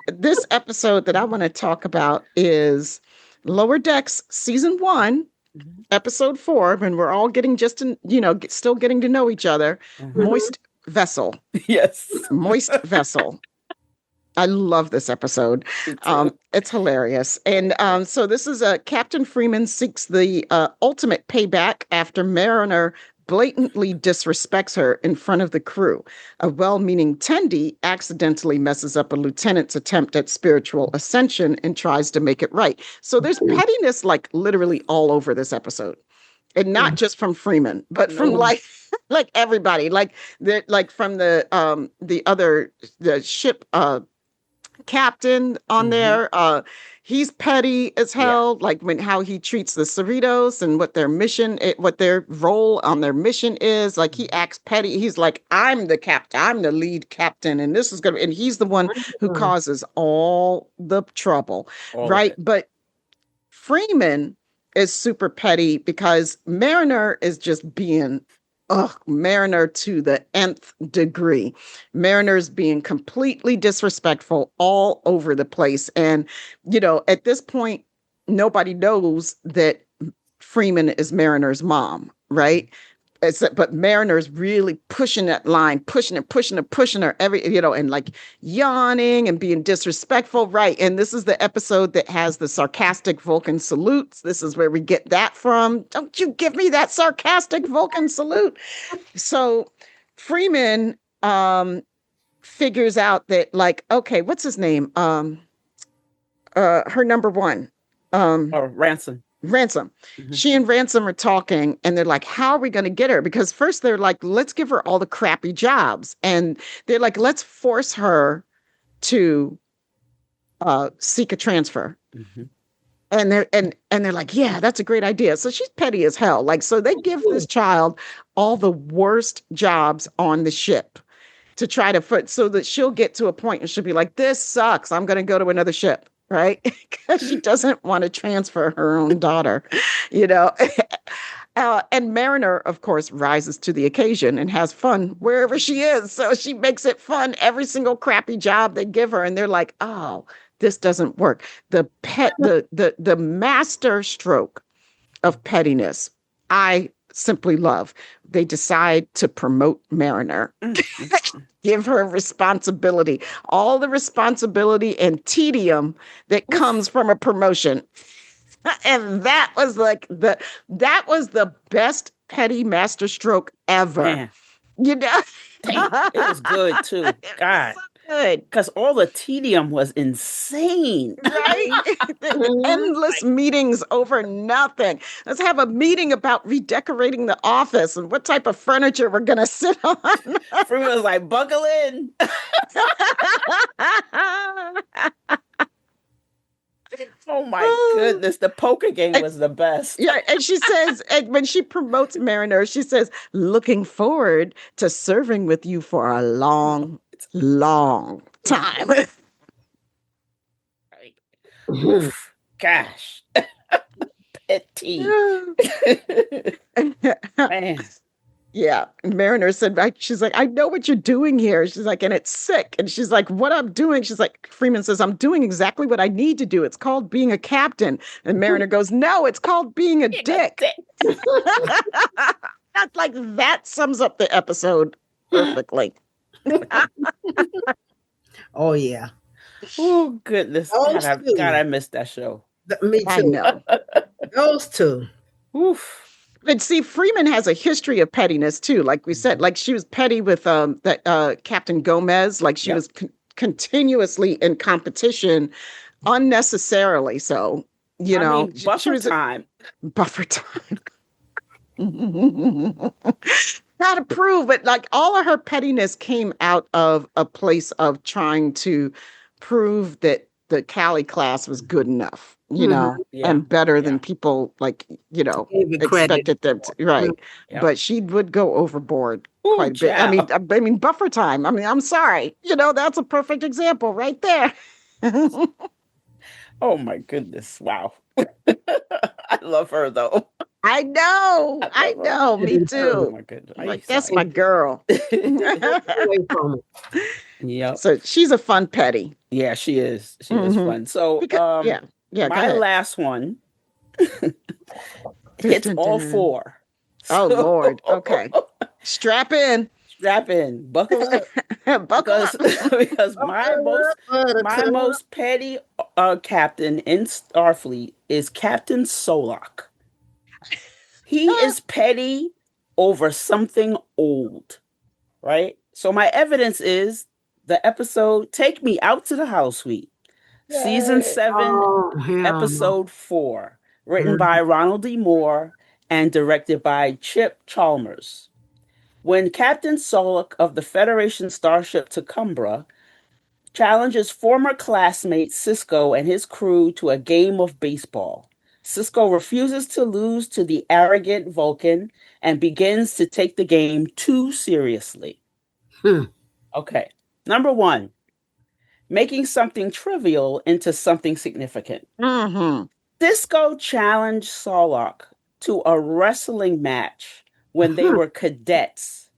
A: this episode that I want to talk about is Lower Decks season 1, episode 4, when we're all getting still getting to know each other. Moist Vessel.
B: Yes.
A: Moist Vessel. I love this episode. It's hilarious. And so this is Captain Freeman seeks the ultimate payback after Mariner blatantly disrespects her in front of the crew. A well-meaning Tendi accidentally messes up a lieutenant's attempt at spiritual ascension and tries to make it right. So there's pettiness like literally all over this episode. And not just from Freeman, but from like everybody, like from the ship captain on there. He's petty as hell. Like how he treats the Cerritos and what their role on their mission is. Like he acts petty. He's like, I'm the captain. I'm the lead captain, and this is and he's the one who causes all the trouble, right? But Freeman is super petty because Mariner is just being Mariner to the nth degree. Mariner's being completely disrespectful all over the place. And, at this point, nobody knows that Freeman is Mariner's mom, right? But Mariner's really pushing that line, pushing her and like yawning and being disrespectful. Right. And this is the episode that has the sarcastic Vulcan salutes. This is where we get that from. Don't you give me that sarcastic Vulcan salute. So Freeman figures out that like, okay, what's his name? Her number one.
B: Ransom.
A: She and Ransom are talking and they're like, how are we going to get her? Because first they're like, let's give her all the crappy jobs. And they're like, let's force her to seek a transfer. And they're like, yeah, that's a great idea. So she's petty as hell. Like, so they give this child all the worst jobs on the ship to try to so that she'll get to a point and she'll be like, this sucks. I'm going to go to another ship. Right? Because she doesn't want to transfer her own daughter, and Mariner, of course, rises to the occasion and has fun wherever she is. So she makes it fun every single crappy job they give her. And they're like, oh, this doesn't work. The master stroke of pettiness, I simply love. They decide to promote Mariner. Give her responsibility, all the responsibility and tedium that comes from a promotion. And that was the best petty masterstroke ever. Man.
B: It was good too. God.
A: Good.
B: Because all the tedium was insane.
A: Right? Endless meetings over nothing. Let's have a meeting about redecorating the office and what type of furniture we're going to sit on.
B: Freeman was like, buckle in. goodness, the poker game was the best.
A: Yeah, and she says, and when she promotes Mariner, she says, "Looking forward to serving with you for a long, long time."
B: Oof, gosh. Petty. Man.
A: Yeah, Mariner said, she's like, "I know what you're doing here." She's like, "And it's sick." And she's like, "What I'm doing?" She's like, Freeman says, "I'm doing exactly what I need to do. It's called being a captain." And Mariner goes, "No, it's called being a dick." That's like, that sums up the episode perfectly.
C: Oh yeah.
B: Oh goodness.
C: Those
B: God,
C: two.
B: I missed that show.
C: Me too.
A: I know.
C: Those two.
B: Oof.
A: But see, Freeman has a history of pettiness too. Like we said, like she was petty with that Captain Gomez. Like she was continuously in competition, unnecessarily. So you know,
B: mean, buffer time.
A: Buffer time. Not approved, but like all of her pettiness came out of a place of trying to prove that the Cali class was good enough, you know, and better than people expected them to, right. But she would go overboard quite a bit. I mean, buffer time. I mean, I'm sorry, that's a perfect example right there.
B: Oh my goodness! Wow, I love her though.
A: I know. Me too.
B: Oh my goodness,
A: like, that's my girl.
B: Yeah.
A: So she's a fun petty.
B: Yeah, she is. She is fun. So, my last one. It's all four.
A: Oh Lord. Okay. Strap in.
B: Buckle up. Because my most petty captain in Starfleet is Captain Solak. He is petty over something old, right? So my evidence is the episode "Take Me Out to the House Suite," season 7, episode 4, written by Ronald D. Moore and directed by Chip Chalmers. When Captain Solak of the Federation starship Tucumbra challenges former classmate Cisco and his crew to a game of baseball, Cisco refuses to lose to the arrogant Vulcan and begins to take the game too seriously. Okay. Number 1, making something trivial into something significant. Cisco challenged Solak to a wrestling match when they were cadets.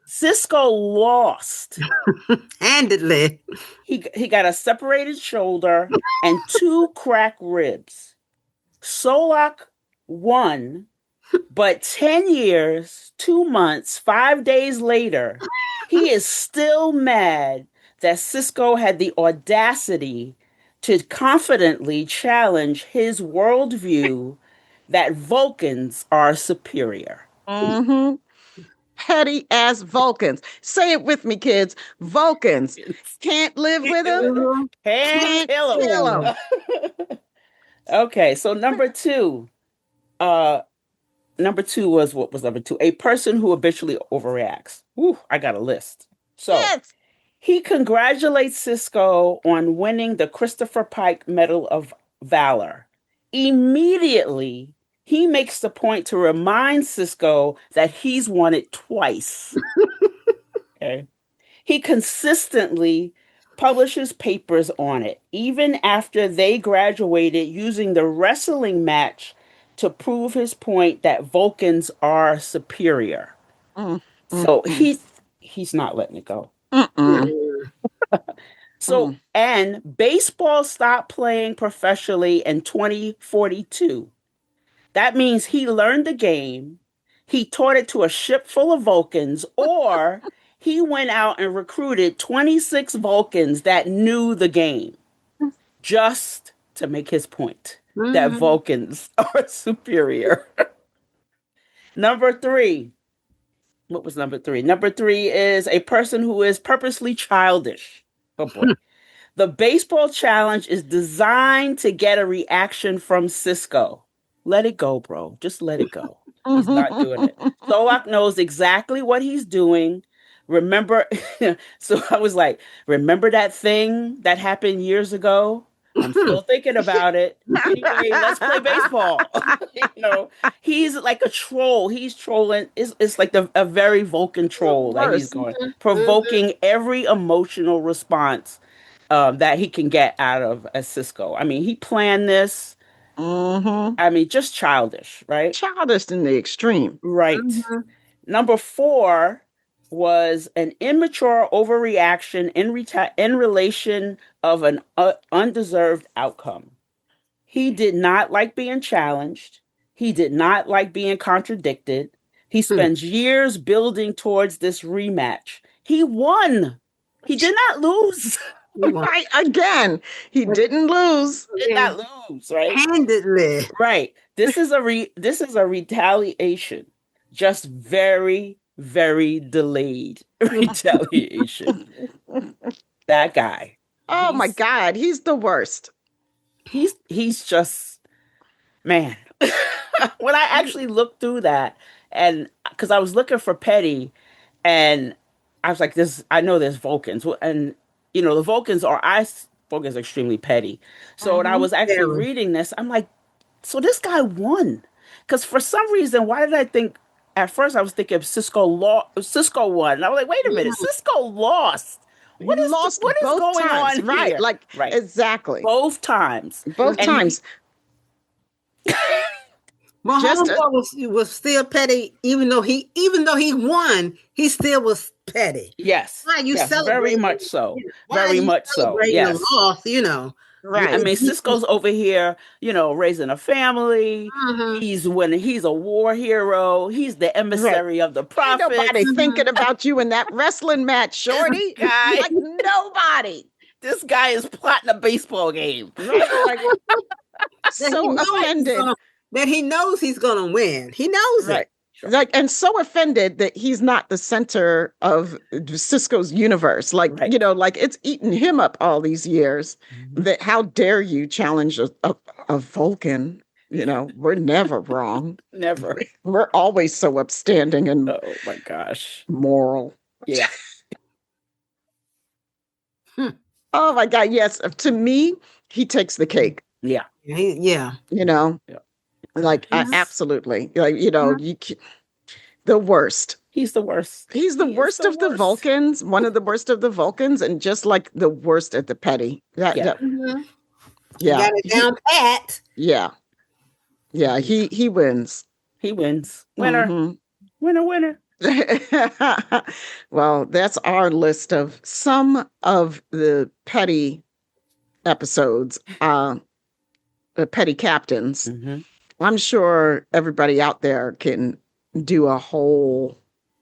B: Cisco lost.
C: Handedly.
B: He got a separated shoulder and 2 cracked ribs. Solak won, but 10 years, 2 months, 5 days later, he is still mad that Cisco had the audacity to confidently challenge his worldview that Vulcans are superior.
A: Petty ass Vulcans. Say it with me, kids. Vulcans. Can't live with them.
B: Can't kill them. Okay, so number 2. Number 2 was, what was number 2? A person who habitually overreacts. Ooh, I got a list. So he congratulates Cisco on winning the Christopher Pike Medal of Valor. Immediately, he makes the point to remind Cisco that he's won it twice. Okay. He consistently publishes papers on it, even after they graduated, using the wrestling match to prove his point that Vulcans are superior. So he's not letting it go. So, and baseball stopped playing professionally in 2042. That means he learned the game, he taught it to a ship full of Vulcans, or he went out and recruited 26 Vulcans that knew the game just to make his point that Vulcans are superior. Number 3. What was number 3? Number 3 is a person who is purposely childish. Oh boy. The baseball challenge is designed to get a reaction from Cisco. Let it go, bro. Just let it go. He's not doing it. Solak knows exactly what he's doing. Remember, so I was like, remember that thing that happened years ago I'm still thinking about it. Anyway, let's play baseball. He's like a troll. He's trolling. It's like a very Vulcan troll that he's
A: Worse.
B: going, provoking every emotional response that he can get out of a Cisco. I mean, he planned this.
A: Mm-hmm.
B: I mean, just childish, right?
A: Childish in the extreme.
B: Right. Number 4 was an immature overreaction in relation of an undeserved outcome. He did not like being challenged. He did not like being contradicted. He spends years building towards this rematch. He won. He did not lose.
A: Right. Again, he didn't lose.
B: Did not lose, right?
C: Handedly.
B: Right. This is a retaliation. Just very, very delayed retaliation. That guy.
A: Oh my God, he's the worst.
B: He's just, man. When I actually looked through that, and because I was looking for petty, and I was like, "This, I know there's Vulcans," and the Vulcans are Vulcans are extremely petty. So when I was actually reading this, I'm like, so this guy won, because for some reason, why did I think? At first, I was thinking Cisco won. And I was like, wait a minute, Cisco lost. What is
A: both
B: going
A: times.
B: on
A: Right,
B: here?
A: like
B: Right,
A: exactly.
B: both times.
A: Both times.
C: My homeboy was still petty, even though he won, he still was petty.
B: Yes.
C: Why are you
B: yes,
C: celebrating?
B: very much so.
C: Why
B: Very
C: are you
B: much so.
C: celebrating
B: Yes.
C: a loss?
A: Right.
B: I mean, Cisco's over here, raising a family. He's a war hero. He's the emissary of the prophet.
A: Ain't nobody thinking about you in that wrestling match, shorty.
B: Guy.
A: Like nobody.
B: This guy is plotting a baseball game.
A: Right. Like, so offended
C: that he knows he's gonna win. He knows it.
A: Like, and so offended that he's not the center of Cisco's universe. Like, like it's eaten him up all these years. That how dare you challenge a Vulcan? We're never wrong.
B: Never.
A: We're always so upstanding and
B: oh my gosh,
A: moral.
B: Yeah.
A: Oh my God, yes. To me, he takes the cake.
B: Yeah.
C: Yeah.
A: Like absolutely. Like the worst.
B: He's the worst.
A: He's the worst of the Vulcans, one of the worst of the Vulcans, and just like the worst at the petty.
C: Yeah. Got it down pat.
A: Yeah. Yeah, he wins.
B: He wins. Winner. Winner.
A: Well, that's our list of some of the petty episodes, the petty captains. I'm sure everybody out there can do a whole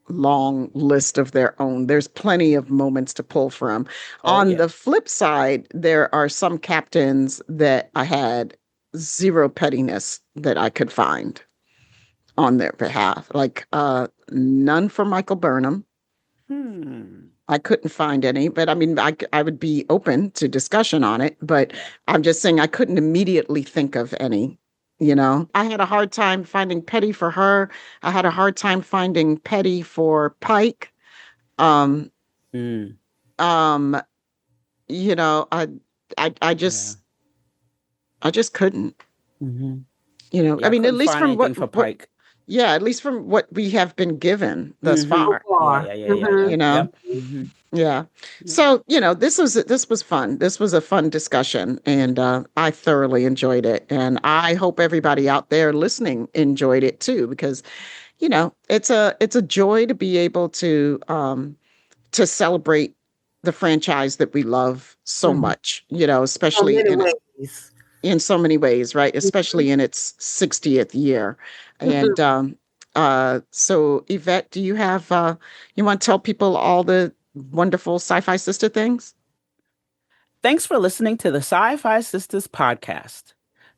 A: long list of their own. There's plenty of moments to pull from. On the flip side, there are some captains that I had zero pettiness that I could find on their behalf. Like none for Michael Burnham. I couldn't find any, but I mean, I would be open to discussion on it, but I'm just saying I couldn't immediately think of any. I had a hard time finding petty for her. I had a hard time finding petty for Pike. I just couldn't. I mean, at least from
B: for Pike.
A: At least from what we have been given thus far. Yeah. So, this was fun. This was a fun discussion, and I thoroughly enjoyed it. And I hope everybody out there listening enjoyed it too, because, it's a joy to be able to celebrate the franchise that we love so much, especially in so many ways, right? Especially in its 60th year. And so, Yvette, do you have, you want to tell people all the wonderful Sci-Fi Sister things?
B: Thanks for listening to the Sci-Fi Sisters podcast.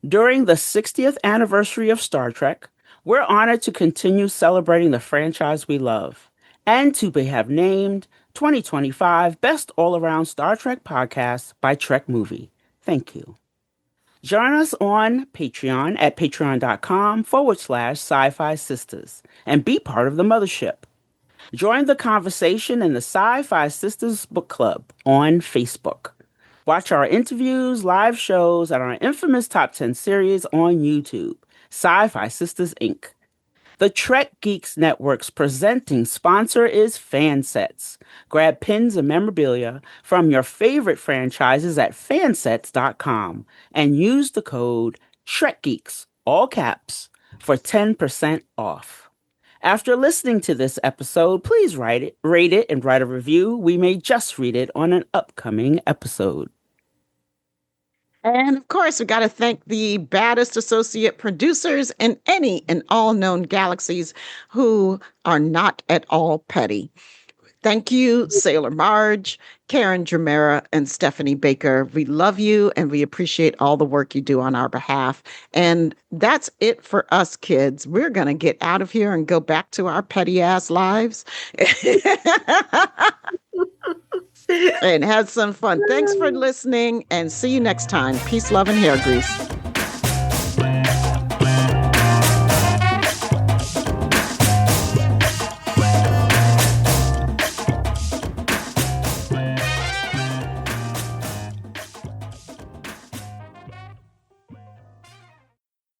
B: During the 60th anniversary of Star Trek, we're honored to continue celebrating the franchise we love and to have named 2025 Best All-Around Star Trek Podcast by Trek Movie. Thank you. Join us on Patreon at patreon.com/Sci-Fi Sisters and be part of the mothership. Join the conversation in the Sci-Fi Sisters Book Club on Facebook. Watch our interviews, live shows, and our infamous Top 10 series on YouTube. Sci-Fi Sisters, Inc. The Trek Geeks Network's presenting sponsor is Fansets. Grab pins and memorabilia from your favorite franchises at fansets.com and use the code TrekGeeks, all caps, for 10% off. After listening to this episode, please rate it, and write a review. We may just read it on an upcoming episode.
A: And of course, we got to thank the baddest associate producers in any and all known galaxies who are not at all petty. Thank you, Sailor Marge, Karen Dramera, and Stephanie Baker. We love you and we appreciate all the work you do on our behalf. And that's it for us, kids. We're going to get out of here and go back to our petty ass lives and have some fun. Thanks for listening and see you next time. Peace, love, and hair grease.